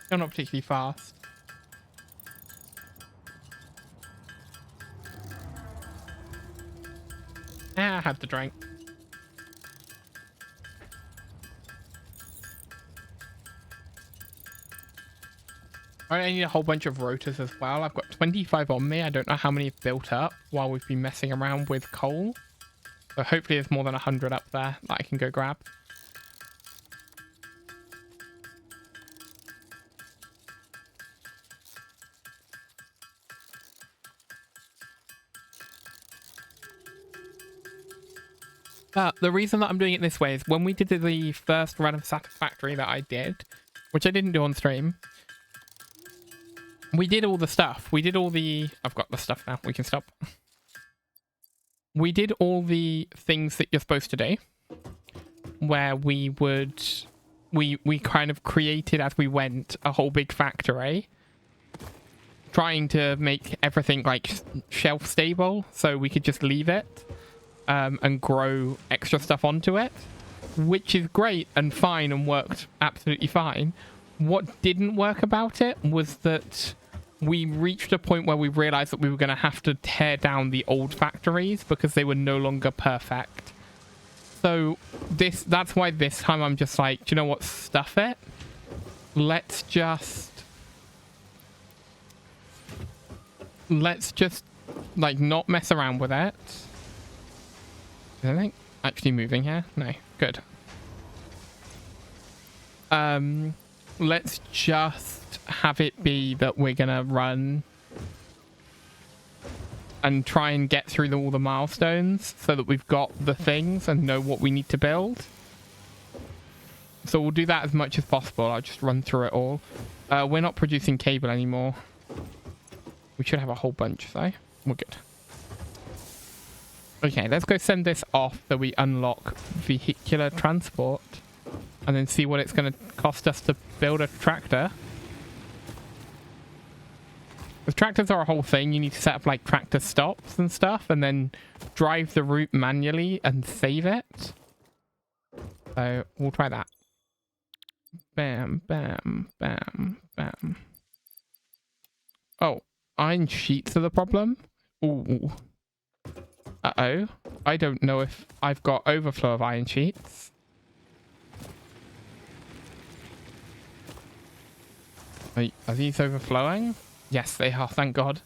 Still not particularly fast. I had the drink. I need a whole bunch of rotors as well. I've got 25 on me. I don't know how many have built up while we've been messing around with coal. So hopefully there's more than 100 up there that I can go grab. But the reason that I'm doing it this way is when we did the first run of Satisfactory that I did, which I didn't do on stream, we did all the stuff. We did all the... I've got the stuff now. We can stop. We did all the things that you're supposed to do. Where we would... We kind of created, as we went, a whole big factory. Trying to make everything, like, shelf stable. So we could just leave it. And grow extra stuff onto it. Which is great and fine and worked absolutely fine. What didn't work about it was that we reached a point where we realized that we were going to have to tear down the old factories because they were no longer perfect. So that's why this time I'm just like, do you know what? Stuff it. Let's just like not mess around with it. Is anything actually moving here? No. Good. Let's just have it be that we're gonna run and try and get through all the milestones so that we've got the things and know what we need to build. So we'll do that as much as possible. I'll just run through it all. We're not producing cable anymore. We should have a whole bunch though. We're good. Okay, let's go send this off so we unlock vehicular transport and then see what it's going to cost us to build a tractor. Because tractors are a whole thing. You need to set up like tractor stops and stuff and then drive the route manually and save it. So we'll try that. Bam, bam, bam, bam. Oh, iron sheets are the problem? Ooh. Uh-oh. I don't know if I've got overflow of iron sheets. Are these overflowing? Yes, they are, thank God.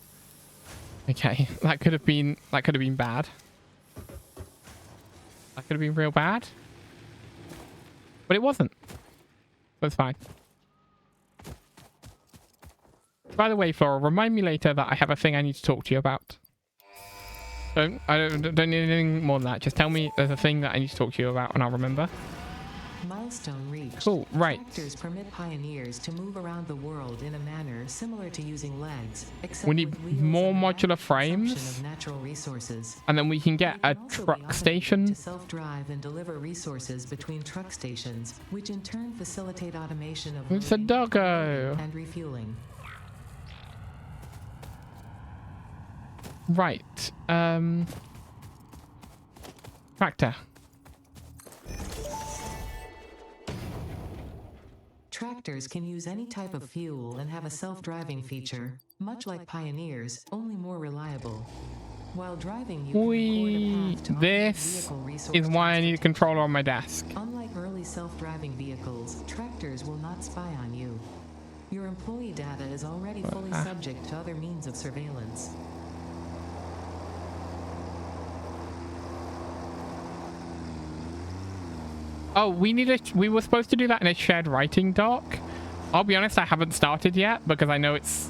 Okay, that could have been bad. That could have been real bad. But it wasn't. That's fine. By the way, Flora, remind me later that I have a thing I need to talk to you about. I don't need anything more than that. Just tell me there's a thing that I need to talk to you about and I'll remember. Milestone reached. Cool, right. Tractors permit pioneers to move around the world in a manner similar to using legs, except We need with wheels more and modular rapid consumption frames. of natural resources. And then we can get They a can also be truck automated station. to self-drive and deliver resources between truck stations, which in turn facilitate automation of It's a loading, doggo. and refueling. Right. Tractor. Tractors can use any type of fuel and have a self-driving feature, much like Pioneers, only more reliable. While driving, you can record a path to automated This vehicle resource is why I need a transportation. controller on my desk. Unlike early self-driving vehicles, tractors will not spy on you. Your employee data is already fully subject to other means of surveillance. Oh, we were supposed to do that in a shared writing doc. I'll be honest, I haven't started yet because I know it's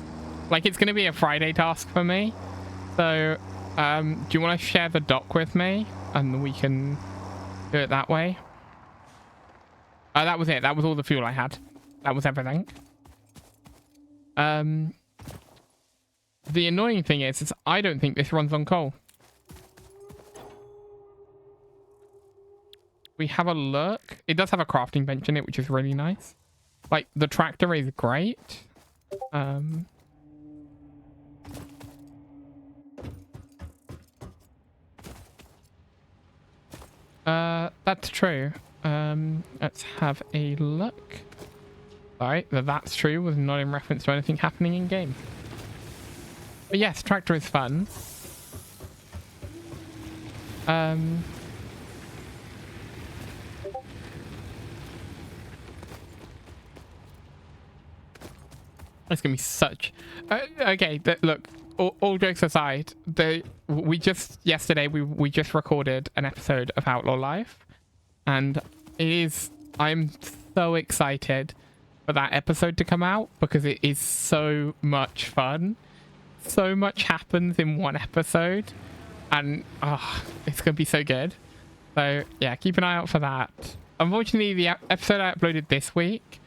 going to be a Friday task for me. So, do you want to share the doc with me and we can do it that way? That was it. That was all the fuel I had. That was everything. The annoying thing is I don't think this runs on coal. We have a look. It does have a crafting bench in it, which is really nice. Like, the tractor is great. That's true. Let's have a look. Alright, that's true was not in reference to anything happening in game. But yes, tractor is fun. It's gonna be such okay, look, all jokes aside, yesterday we just recorded an episode of Outlaw Life, and I'm so excited for that episode to come out because it is so much fun. So much happens in one episode, and it's gonna be so good. So yeah, keep an eye out for that. Unfortunately, the episode I uploaded this week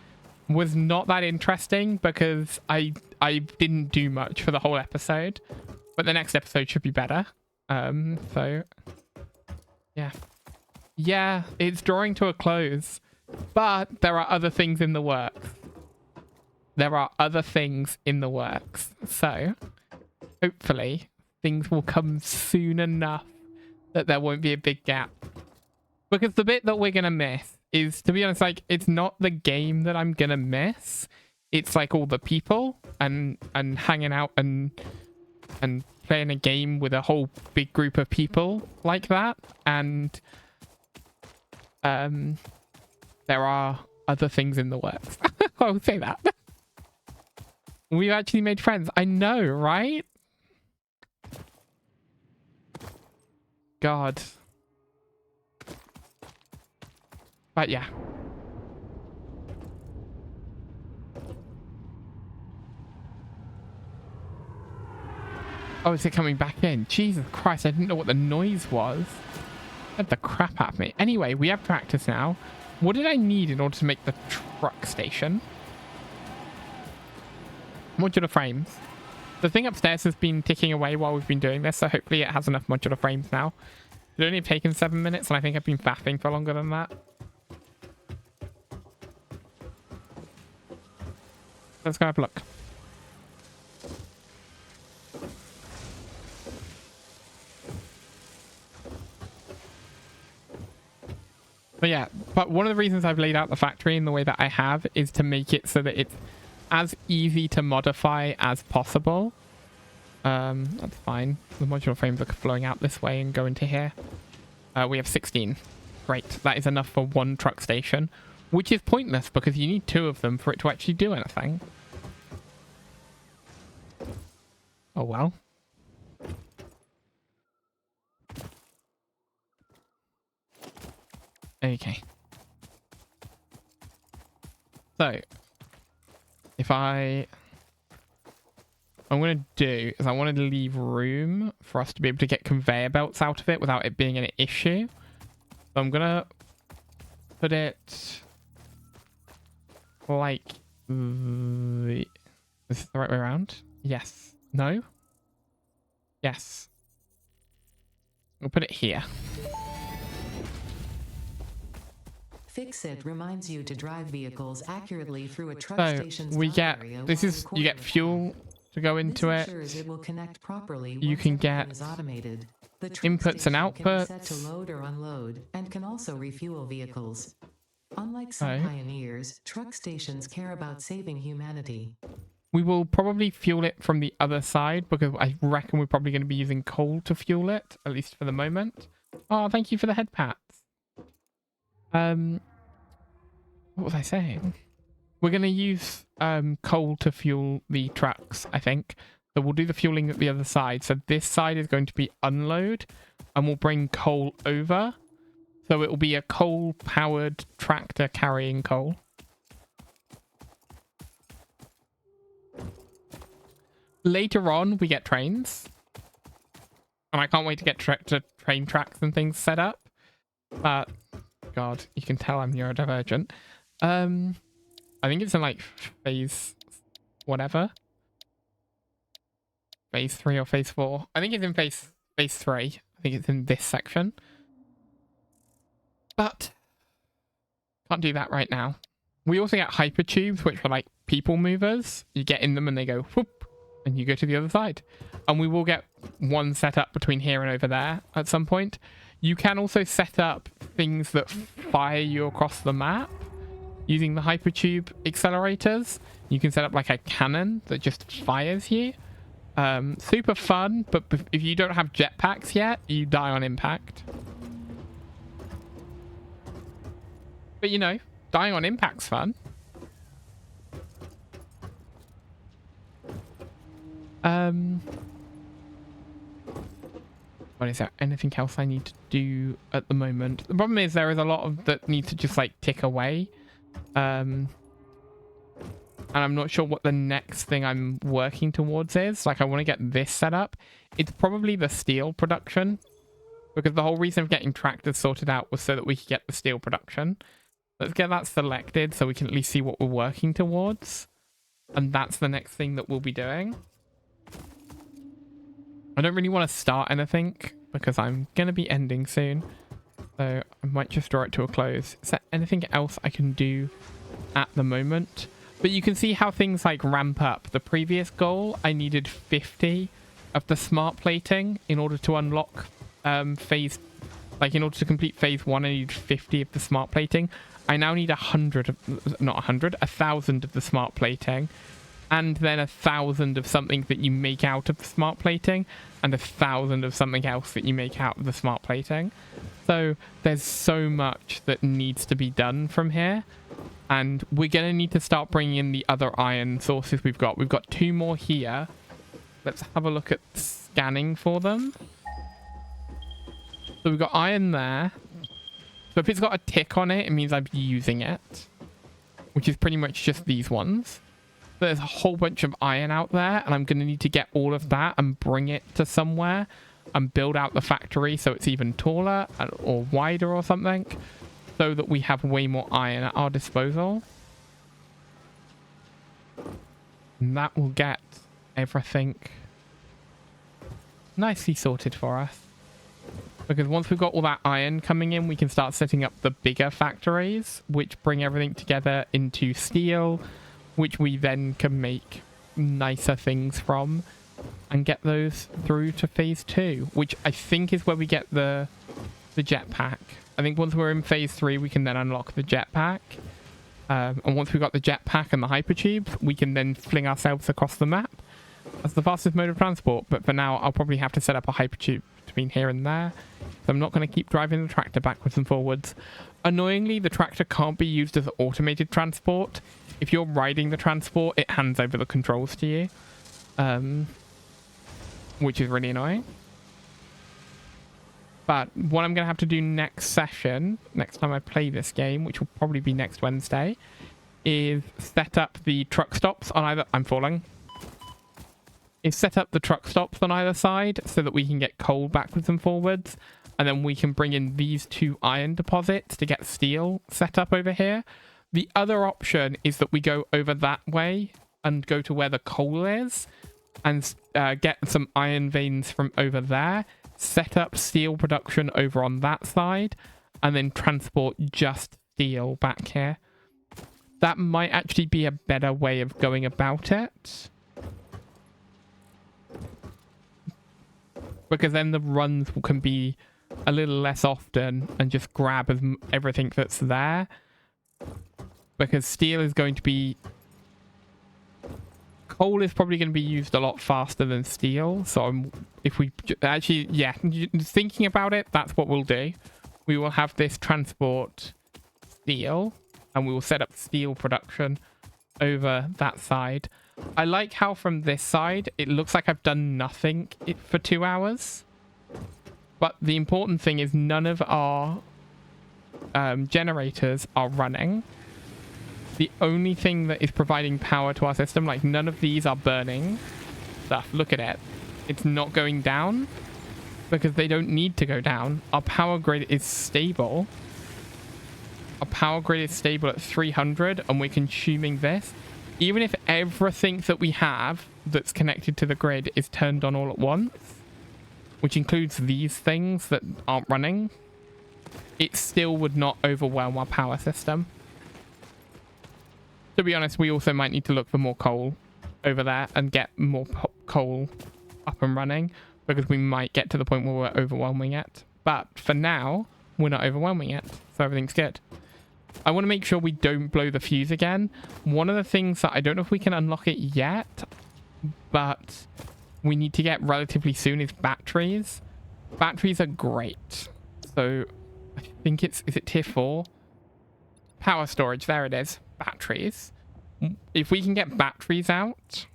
was not that interesting because I didn't do much for the whole episode, but the next episode should be better. So yeah, it's drawing to a close, but there are other things in the works. So hopefully things will come soon enough that there won't be a big gap, because the bit that we're gonna miss is, to be honest, like, it's not the game that I'm gonna miss. It's like all the people and hanging out and playing a game with a whole big group of people like that. And there are other things in the works. I'll say that. We've actually made friends. I know, right? God. But yeah. Oh, is it coming back in? Jesus Christ, I didn't know what the noise was. Scared the crap out of me. Anyway, we have practice now. What did I need in order to make the truck station? Modular frames. The thing upstairs has been ticking away while we've been doing this, so hopefully it has enough modular frames now. It only have taken 7 minutes, and I think I've been faffing for longer than that. Let's go have a look. But yeah, but one of the reasons I've laid out the factory in the way that I have is to make it so that it's as easy to modify as possible. That's fine. The modular frames are flowing out this way and go into here. We have 16. Great. That is enough for one truck station, which is pointless because you need 2 of them for it to actually do anything. Oh well. Okay. So, if I'm going to do is I wanted to leave room for us to be able to get conveyor belts out of it without it being an issue. So I'm going to put it like is this the right way around? Yes. No? Yes. We'll put it here. Fixit reminds you to drive vehicles accurately through a truck So station's we dock get area this while is you recording get the fuel to go into This it. ensures it will connect properly You once can everything get is automated. The truck inputs and station can be set outputs. to load or unload and can also refuel vehicles. Unlike some Right. pioneers, truck stations care about saving humanity. We will probably fuel it from the other side because I reckon we're probably going to be using coal to fuel it, at least for the moment. Oh, thank you for the head pats. What was I saying? We're going to use coal to fuel the trucks, I think. So we'll do the fueling at the other side. So this side is going to be unload, and we'll bring coal over. So it will be a coal-powered tractor carrying coal. Later on, we get trains. And I can't wait to get train tracks and things set up. But, God, you can tell I'm neurodivergent. I think it's in, like, phase whatever. Phase 3 or phase 4. I think it's in phase 3. I think it's in this section. But, can't do that right now. We also get hypertubes, which are like people movers. You get in them and they go whoop, and you go to the other side. And we will get one set up between here and over there at some point. You can also set up things that fire you across the map using the hypertube accelerators. You can set up like a cannon that just fires you. Super fun, but if you don't have jetpacks yet, you die on impact. But you know, dying on impact's fun. What is there? Anything else I need to do at the moment? The problem is there is a lot of that need to just like tick away. And I'm not sure what the next thing I'm working towards is. Like I want to get this set up. It's probably the steel production. Because the whole reason of getting tractors sorted out was so that we could get the steel production. Let's get that selected so we can at least see what we're working towards. And that's the next thing that we'll be doing. I don't really want to start anything because I'm going to be ending soon. So I might just draw it to a close. Is there anything else I can do at the moment? But you can see how things like ramp up. The previous goal, I needed 50 of the smart plating in order to unlock phase... Like in order to complete phase 1, I need 50 of the smart plating. I now need 1,000 of the smart plating, and then 1,000 of something that you make out of the smart plating, and 1,000 of something else that you make out of the smart plating. So there's so much that needs to be done from here, and we're going to need to start bringing in the other iron sources we've got. We've got 2 more here. Let's have a look at scanning for them. So we've got iron there. So if it's got a tick on it, it means I'm using it. Which is pretty much just these ones. There's a whole bunch of iron out there, and I'm going to need to get all of that and bring it to somewhere and build out the factory so it's even taller or wider or something, so that we have way more iron at our disposal. And that will get everything nicely sorted for us. Because once we've got all that iron coming in, we can start setting up the bigger factories, which bring everything together into steel, which we then can make nicer things from and get those through to phase 2, which I think is where we get the jetpack. I think once we're in phase 3, we can then unlock the jetpack. And once we've got the jetpack and the hypertube, we can then fling ourselves across the map as the fastest mode of transport. But for now, I'll probably have to set up a hypertube between here and there. So I'm not going to keep driving the tractor backwards and forwards. Annoyingly, the tractor can't be used as automated transport. If you're riding the transport, it hands over the controls to you. Which is really annoying. But what I'm going to have to do next session, next time I play this game, which will probably be next Wednesday, is set up the truck stops on either... I'm falling. Is set up the truck stops on either side so that we can get coal backwards and forwards. And then we can bring in these 2 iron deposits to get steel set up over here. The other option is that we go over that way and go to where the coal is and get some iron veins from over there, set up steel production over on that side, and then transport just steel back here. That might actually be a better way of going about it. Because then the runs can be a little less often and just grab everything that's there. because steel is going to be... Coal is probably going to be used a lot faster than steel. So if we actually, yeah, thinking about it, that's what we'll do. We will have this transport steel, and we will set up steel production over that side. I like how from this side, it looks like I've done nothing for 2 hours. But the important thing is none of our generators are running. The only thing that is providing power to our system, like none of these are burning stuff. Look at it. It's not going down because they don't need to go down. Our power grid is stable. Our power grid is stable at 300 and we're consuming this. Even if everything that we have that's connected to the grid is turned on all at once, which includes these things that aren't running, it still would not overwhelm our power system. To be honest, we also might need to look for more coal over there and get more coal up and running, because we might get to the point where we're overwhelming it. But for now, we're not overwhelming it, so everything's good. I want to make sure we don't blow the fuse again. One of the things that I don't know if we can unlock it yet, but we need to get relatively soon is batteries. Batteries are great. So I think is it tier 4? Power storage, there it is. Batteries. If we can get batteries out,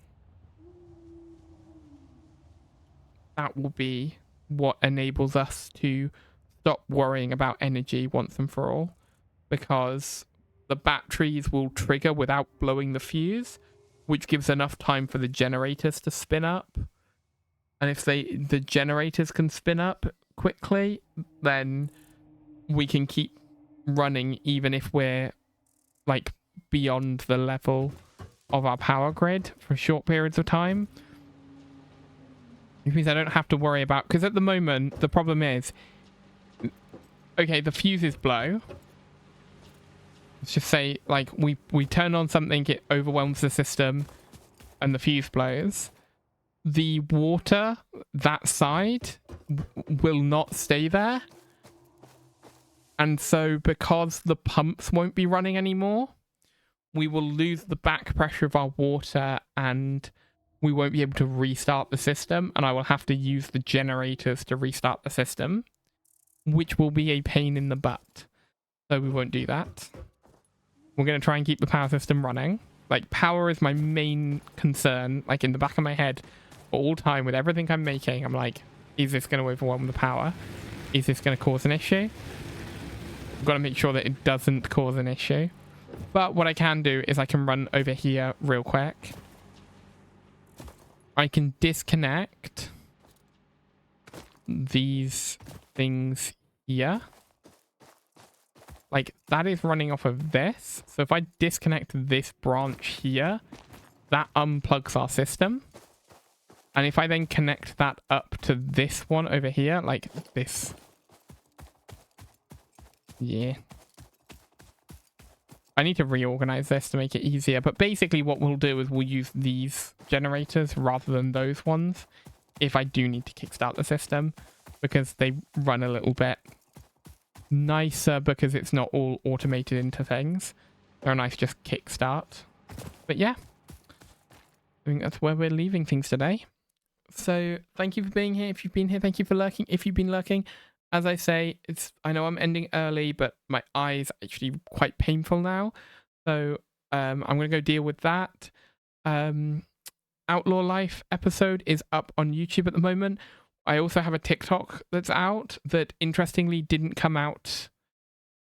that will be what enables us to stop worrying about energy once and for all, because the batteries will trigger without blowing the fuse, which gives enough time for the generators to spin up. And if the generators can spin up quickly, then we can keep running even if we're like beyond the level of our power grid for short periods of time. It means I don't have to worry about, because at the moment the problem is, okay, the fuses blow. Let's just say like we turn on something, it overwhelms the system and the fuse blows. The water, that side, will not stay there. And so because the pumps won't be running anymore, we will lose the back pressure of our water and we won't be able to restart the system, and I will have to use the generators to restart the system, which will be a pain in the butt. So we won't do that. We're going to try and keep the power system running. Like, power is my main concern, like in the back of my head all time with everything I'm making. I'm like, is this going to overwhelm the power? Is this going to cause an issue? I've got to make sure that it doesn't cause an issue. But what I can do is I can run over here real quick. I can disconnect these things here. Like, that is running off of this. So if I disconnect this branch here, that unplugs our system. And if I then connect that up to this one over here, like this. Yeah. I need to reorganize this to make it easier. But basically what we'll do is we'll use these generators rather than those ones if I do need to kickstart the system, because they run a little bit nicer because it's not all automated into things. They're a nice just kickstart. But yeah, I think that's where we're leaving things today. So thank you for being here. If you've been here, thank you for lurking. If you've been lurking, as I say, I know I'm ending early, but my eye's actually quite painful now. So I'm going to go deal with that. Outlaw Life episode is up on YouTube at the moment. I also have a TikTok that's out that interestingly didn't come out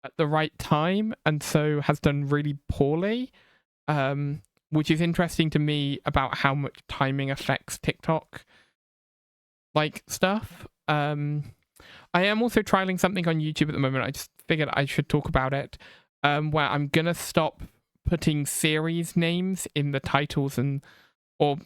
at the right time and so has done really poorly, which is interesting to me about how much timing affects TikTok like stuff. I am also trialing something on YouTube at the moment. I just figured I should talk about it, where I'm going to stop putting series names in the titles or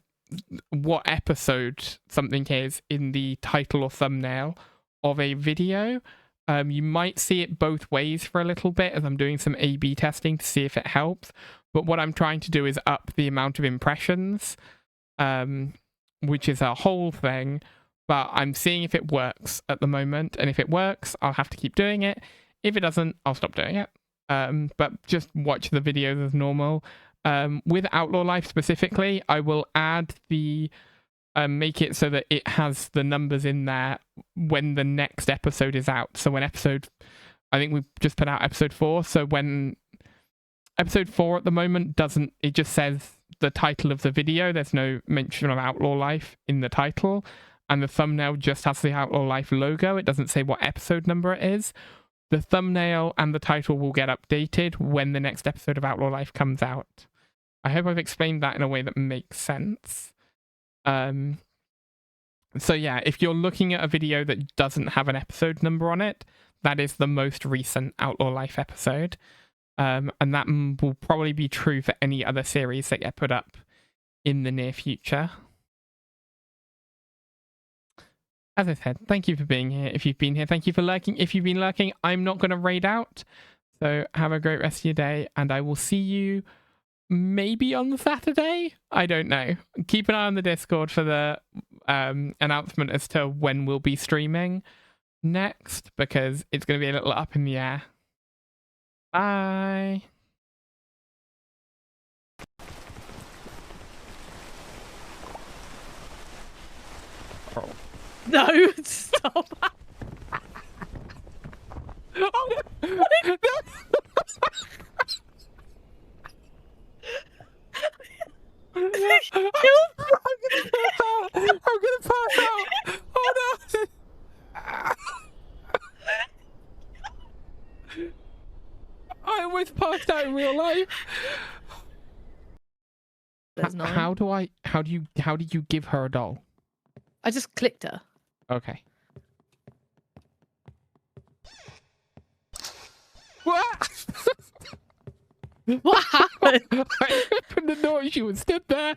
what episode something is in the title or thumbnail of a video. You might see it both ways for a little bit as I'm doing some A/B testing to see if it helps. But what I'm trying to do is up the amount of impressions, which is a whole thing. But I'm seeing if it works at the moment. And if it works, I'll have to keep doing it. If it doesn't, I'll stop doing it. but just watch the videos as normal. With Outlaw Life specifically, I will add the make it so that it has the numbers in there when the next episode is out. So when I think we just put out episode 4. So when episode 4 at the moment it just says the title of the video. There's no mention of Outlaw Life in the title, and the thumbnail just has the Outlaw Life logo. It doesn't say what episode number it is. The thumbnail and the title will get updated when the next episode of Outlaw Life comes out. I hope I've explained that in a way that makes sense. So yeah, if you're looking at a video that doesn't have an episode number on it, that is the most recent Outlaw Life episode. And that will probably be true for any other series that get put up in the near future. As I said, thank you for being here. If you've been here, thank you for lurking. If you've been lurking, I'm not going to raid out. So have a great rest of your day, and I will see you maybe on the Saturday. I don't know. Keep an eye on the Discord for the announcement as to when we'll be streaming next, because it's going to be a little up in the air. Bye. Oh. No, stop. Oh, no. I'm gonna pass out. Oh no! I almost passed out in real life. There's none. How do you give her a doll? I just clicked her. Okay. What? What happened? I opened the door. She was stood there.